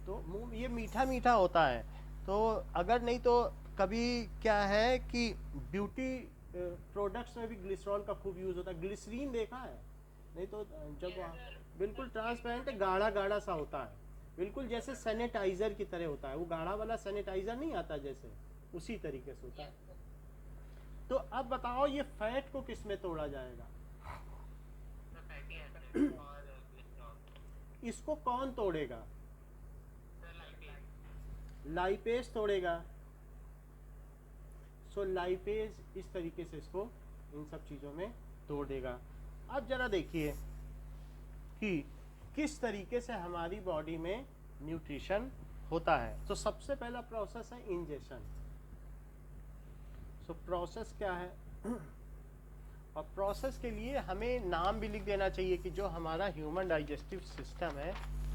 तो मुंह ये मीठा मीठा होता है। तो अगर नहीं तो कभी क्या है कि ब्यूटी प्रोडक्ट्स में भी ग्लिसरॉल का खूब यूज होता है। ग्लिसरीन देखा है? नहीं तो जब बिल्कुल ट्रांसपेरेंट गाढ़ा गाढ़ा सा होता है, बिल्कुल जैसे सैनिटाइजर की तरह होता है, वो गाढ़ा वाला सैनिटाइजर नहीं आता जैसे, उसी तरीके से होता है। तो अब बताओ ये फैट को किस में तोड़ा जाएगा? फैटी एसिड और ग्लिसरॉल। इसको कौन तोड़ेगा? सर लाइपेज तोड़ेगा। सो लाइपेज इस तरीके से इसको, इन सब चीजों में तोड़ देगा। अब जरा देखिए कि किस तरीके से हमारी बॉडी में न्यूट्रिशन होता है। तो सबसे पहला प्रोसेस है इंजेशन। सो प्रोसेस क्या है? और प्रोसेस के लिए हमें नाम भी लिख देना चाहिए कि जो हमारा ह्यूमन डाइजेस्टिव सिस्टम है,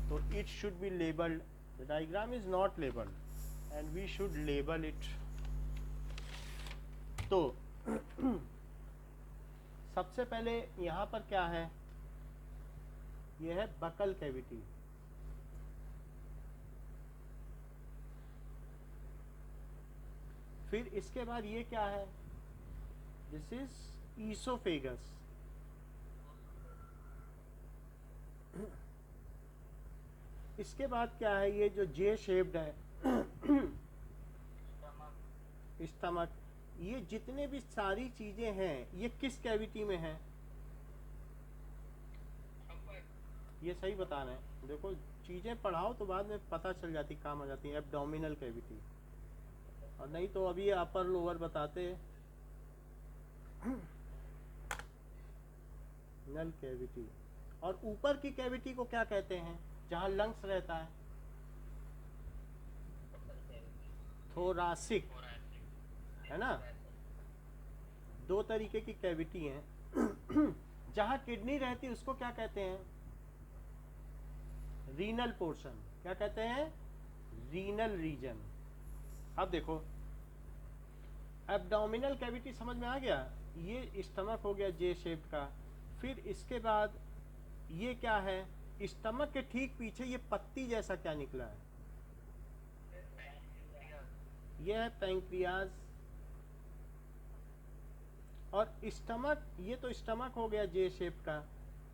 तो it should be labelled. The diagram is not labelled and we should label it. तो सबसे पहले यहाँ पर क्या है? यह है बकल कैविटी। फिर इसके बाद ये क्या है? This is oesophagus. इसके बाद क्या है? ये जो जे शेप्ड है स्टमक। ये जितने भी सारी चीजें हैं, ये किस कैविटी में है? ये सही बता रहे हैं। देखो चीजें पढ़ाओ तो बाद में पता चल जाती, काम आ जाती है। एब्डोमिनल कैविटी, और नहीं तो अभी अपर लोअर बताते। नल कैविटी। और ऊपर की कैविटी को क्या कहते हैं, जहां लंग्स रहता है? थोरासिक, है ना? दो तरीके की कैविटी हैं। जहां किडनी रहती है उसको क्या कहते हैं? Renal portion. क्या कहते हैं? Renal region. अब देखो एब्डोमिनल कैविटी समझ में आ गया? ये स्टमक हो गया जे शेप का। फिर इसके बाद ये क्या है? स्टमक के ठीक पीछे ये पत्ती जैसा क्या निकला है? ये है पैंक्रियाज। और स्टमक, ये तो स्टमक हो गया जे शेप का।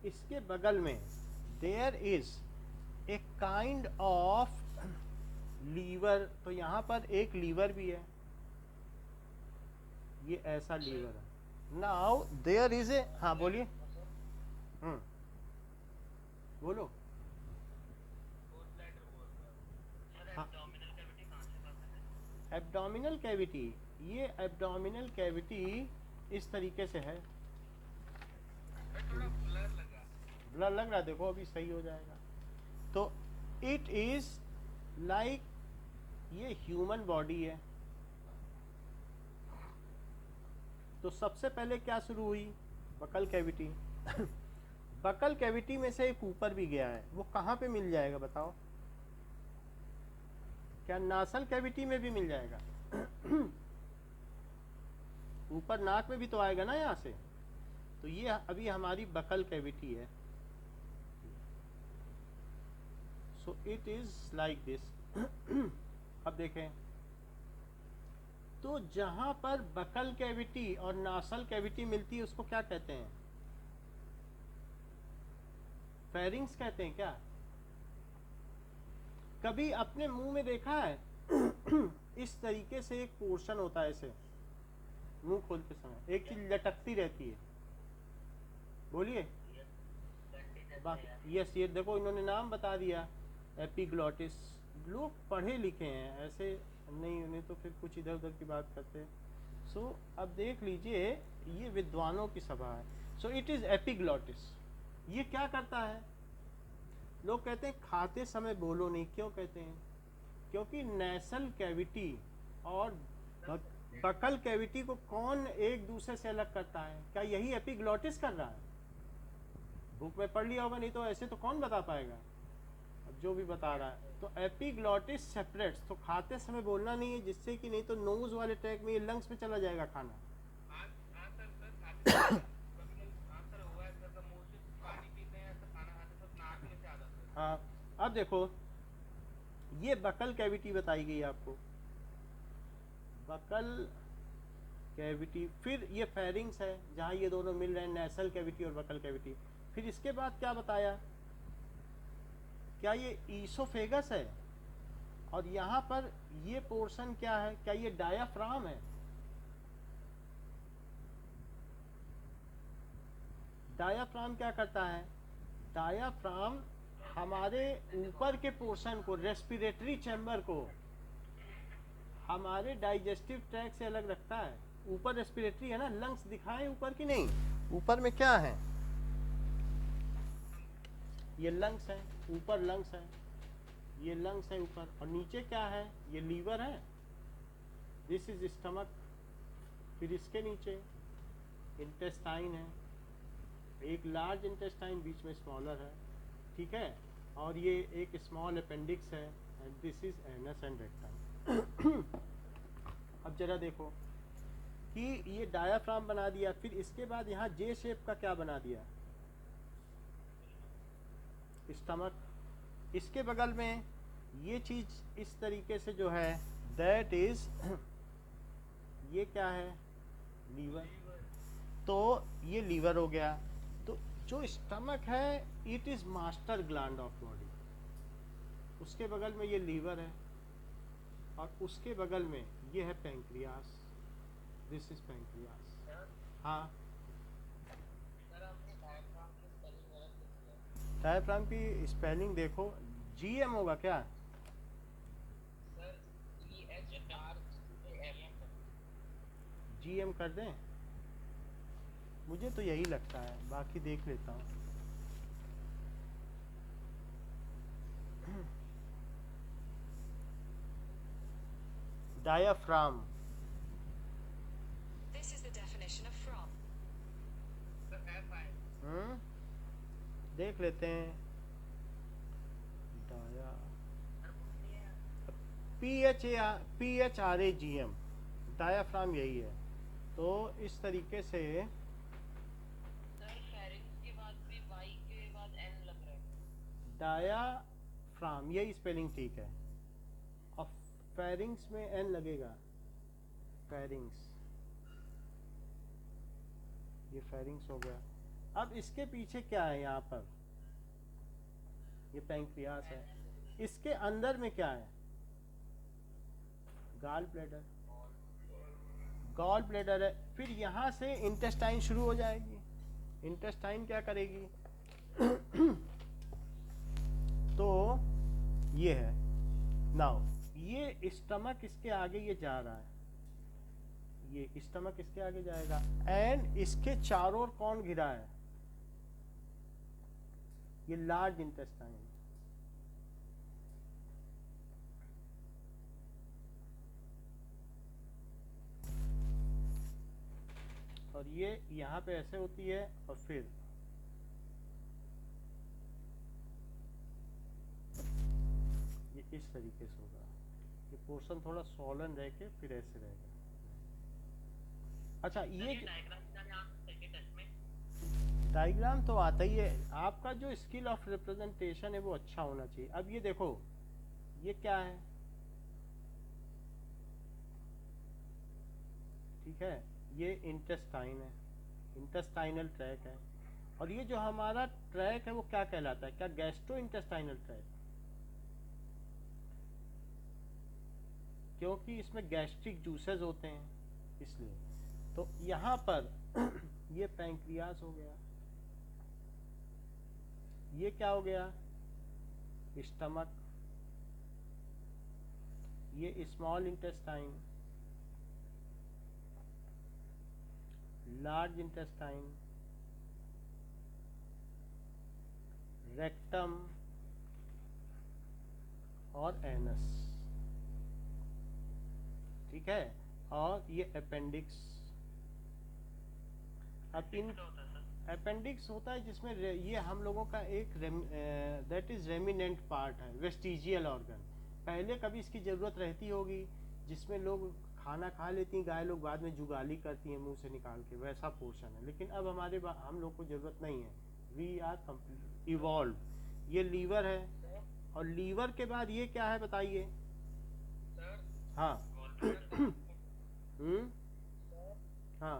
इसके बगल में there is a kind of liver. तो यहाँ पर एक लीवर भी है, ये ऐसा लीवर है। नाउ देयर इज ए, हाँ बोलिए। बोलो। हाँ, एब्डोमिनल कैविटी। ये एब्डोमिनल कैविटी इस तरीके से है। थोड़ा ब्लर लगा। ब्लर लग रहा है? देखो अभी सही हो जाएगा। तो इट इज लाइक, ये ह्यूमन बॉडी है। तो सबसे पहले क्या शुरू हुई? Buccal cavity. बकल कैविटी में से एक ऊपर भी गया है, वो कहाँ पे मिल जाएगा बताओ? क्या नासल कैविटी में भी मिल जाएगा? ऊपर नाक में भी तो आएगा ना यहाँ से। तो ये अभी हमारी बकल कैविटी है। So it is like this. अब देखें, तो जहां पर बकल कैविटी और नासल कैविटी मिलती है उसको क्या कहते हैं? फेरिंग्स कहते हैं क्या? कभी अपने मुंह में देखा है इस तरीके से एक पोर्शन होता है, ऐसे मुंह खोलते समय एक चीज लटकती रहती है, बोलिए। यस, ये देखो इन्होंने नाम बता दिया, एपिग्लॉटिस। लोग पढ़े लिखे हैं, ऐसे नहीं उन्हें तो फिर कुछ इधर उधर की बात करते हैं। सो अब देख लीजिए, ये विद्वानों की सभा है। So it is epiglottis. ये क्या करता है? लोग कहते हैं खाते समय बोलो नहीं। क्यों कहते हैं? क्योंकि नेसल कैविटी और बकल कैविटी को कौन एक दूसरे से अलग करता है? क्या यही एपिग्लॉटिस कर रहा है? बुक में पढ़ लिया होगा, नहीं तो ऐसे तो कौन बता पाएगा। अब जो भी बता रहा है, तो एपिग्लॉटिस सेपरेट्स, तो खाते समय बोलना नहीं है, जिससे कि नहीं तो नोज वाले ट्रैक में ये लंग्स में चला जाएगा खाना। हाँ, अब देखो ये बकल कैविटी बताई गई आपको, बकल कैविटी। फिर ये फेरिंग्स है जहाँ ये दोनों मिल रहे हैं, नेसल कैविटी और बकल कैविटी। फिर इसके बाद क्या बताया? क्या ये ईसोफेगस है? और यहाँ पर ये पोर्शन क्या है? क्या ये डायाफ्राम है? डायाफ्राम क्या करता है? डायाफ्राम हमारे ऊपर के पोर्शन को, रेस्पिरेटरी चैम्बर को हमारे डाइजेस्टिव ट्रैक्ट से अलग रखता है। ऊपर रेस्पिरेटरी है ना, लंग्स दिखाएं ऊपर की नहीं? ऊपर में क्या है? ये लंग्स है, ऊपर लंग्स है, ये लंग्स है ऊपर। और नीचे क्या है? ये लीवर है, दिस इज स्टमक। फिर इसके नीचे इंटेस्टाइन है, एक लार्ज इंटेस्टाइन, बीच में स्मॉलर है, ठीक है। और ये एक स्मॉल अपेंडिक्स है, and this is anus and rectum. अब जरा देखो कि ये डायाफ्राम बना दिया, फिर इसके बाद यहाँ जे शेप का क्या बना दिया? स्टमक। इसके बगल में ये चीज इस तरीके से जो है, दैट इज ये क्या है? लीवर। तो ये लीवर हो गया। तो जो स्टमक है, it is master gland of body. उसके बगल में ये लीवर है, और उसके बगल में ये है पैंक्रियास, दिस इज पैंक्रियास। हाँ, डायफ्राम की स्पेलिंग देखो, जीएम होगा क्या? जीएम कर दें? मुझे तो यही लगता है, बाकी देख लेता हूँ। Diaphragm, This is the definition of from. देख लेते हैं। डाया PHRAGM, डायाफ्राम यही है। तो इस तरीके से डायाफ्राम, यही स्पेलिंग ठीक है। और फेरिंग्स में एन लगेगा, फेरिंग्स, ये फेरिंग्स हो गया। अब इसके पीछे क्या है? यहाँ पर ये पैंक्रियास है, इसके अंदर में क्या है? गॉल ब्लैडर, गॉल ब्लैडर है। फिर यहाँ से इंटेस्टाइन शुरू हो जाएगी। इंटेस्टाइन क्या करेगी? तो ये है नाउ, ये स्टमक इसके आगे ये जा रहा है, ये स्टमक इसके आगे जाएगा, एंड इसके चारों ओर कौन घिरा है? ये लार्ज इंटेस्टाइन। और ये यहाँ पे ऐसे होती है, और फिर ये इस तरीके से होगा। ये पोर्शन थोड़ा सॉलन रह के फिर ऐसे रहेगा। अच्छा, ये डायग्राम तो आता ही है। आपका जो स्किल ऑफ रिप्रेजेंटेशन है वो अच्छा होना चाहिए। अब ये देखो, ये क्या है? ठीक है, ये इंटेस्टाइन है, इंटेस्टाइनल ट्रैक है। और ये जो हमारा ट्रैक है वो क्या कहलाता है, क्या गैस्ट्रो इंटेस्टाइनल ट्रैक, क्योंकि इसमें गैस्ट्रिक जूसेस होते हैं इसलिए। तो यहाँ पर ये पैंक्रियास हो गया, ये क्या हो गया, स्टमक, ये small intestine, large intestine, rectum और एनस, ठीक है, और ये अपेंडिक्स। अब इन क्या होता है सर? अपेंडिक्स होता है जिसमें ये हम लोगों का एक दैट इज रेमिनेंट पार्ट है, वेस्टिजियल ऑर्गन। पहले कभी इसकी ज़रूरत रहती होगी, जिसमें लोग खाना खा लेती हैं गाय लोग, बाद में जुगाली करती हैं मुंह से निकाल के, वैसा पोर्शन है। लेकिन अब हम लोग को ज़रूरत नहीं है, वी आर कंप्लीट इवॉल्व। ये लीवर है, और लीवर के बाद ये क्या है बताइए। सर हाँ हाँ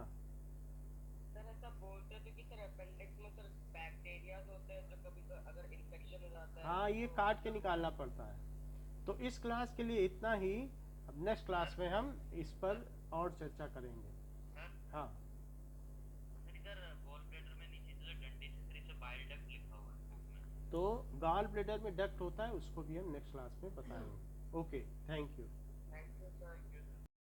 सर ऐसा बोलते थे कि सर अपेंडिक्स में सर बैक्टीरियाज होते हैं जो कभी अगर इन्फेक्शन हो जाता है हाँ, ये तो काट के निकालना पड़ता है। तो इस क्लास के लिए इतना ही, अब नेक्स्ट क्लास में हम इस पर और चर्चा करेंगे। सर हाँ, सर इधर गॉल ब्लैडर में नीचे जो डंडी से सर इसे बाइल डक्ट लिखा हुआ है बुक में। तो गॉल ब्लैडर में डक्ट होता है, उसको भी हम नेक्स्ट क्लास में बताएंगे। Okay, thank you.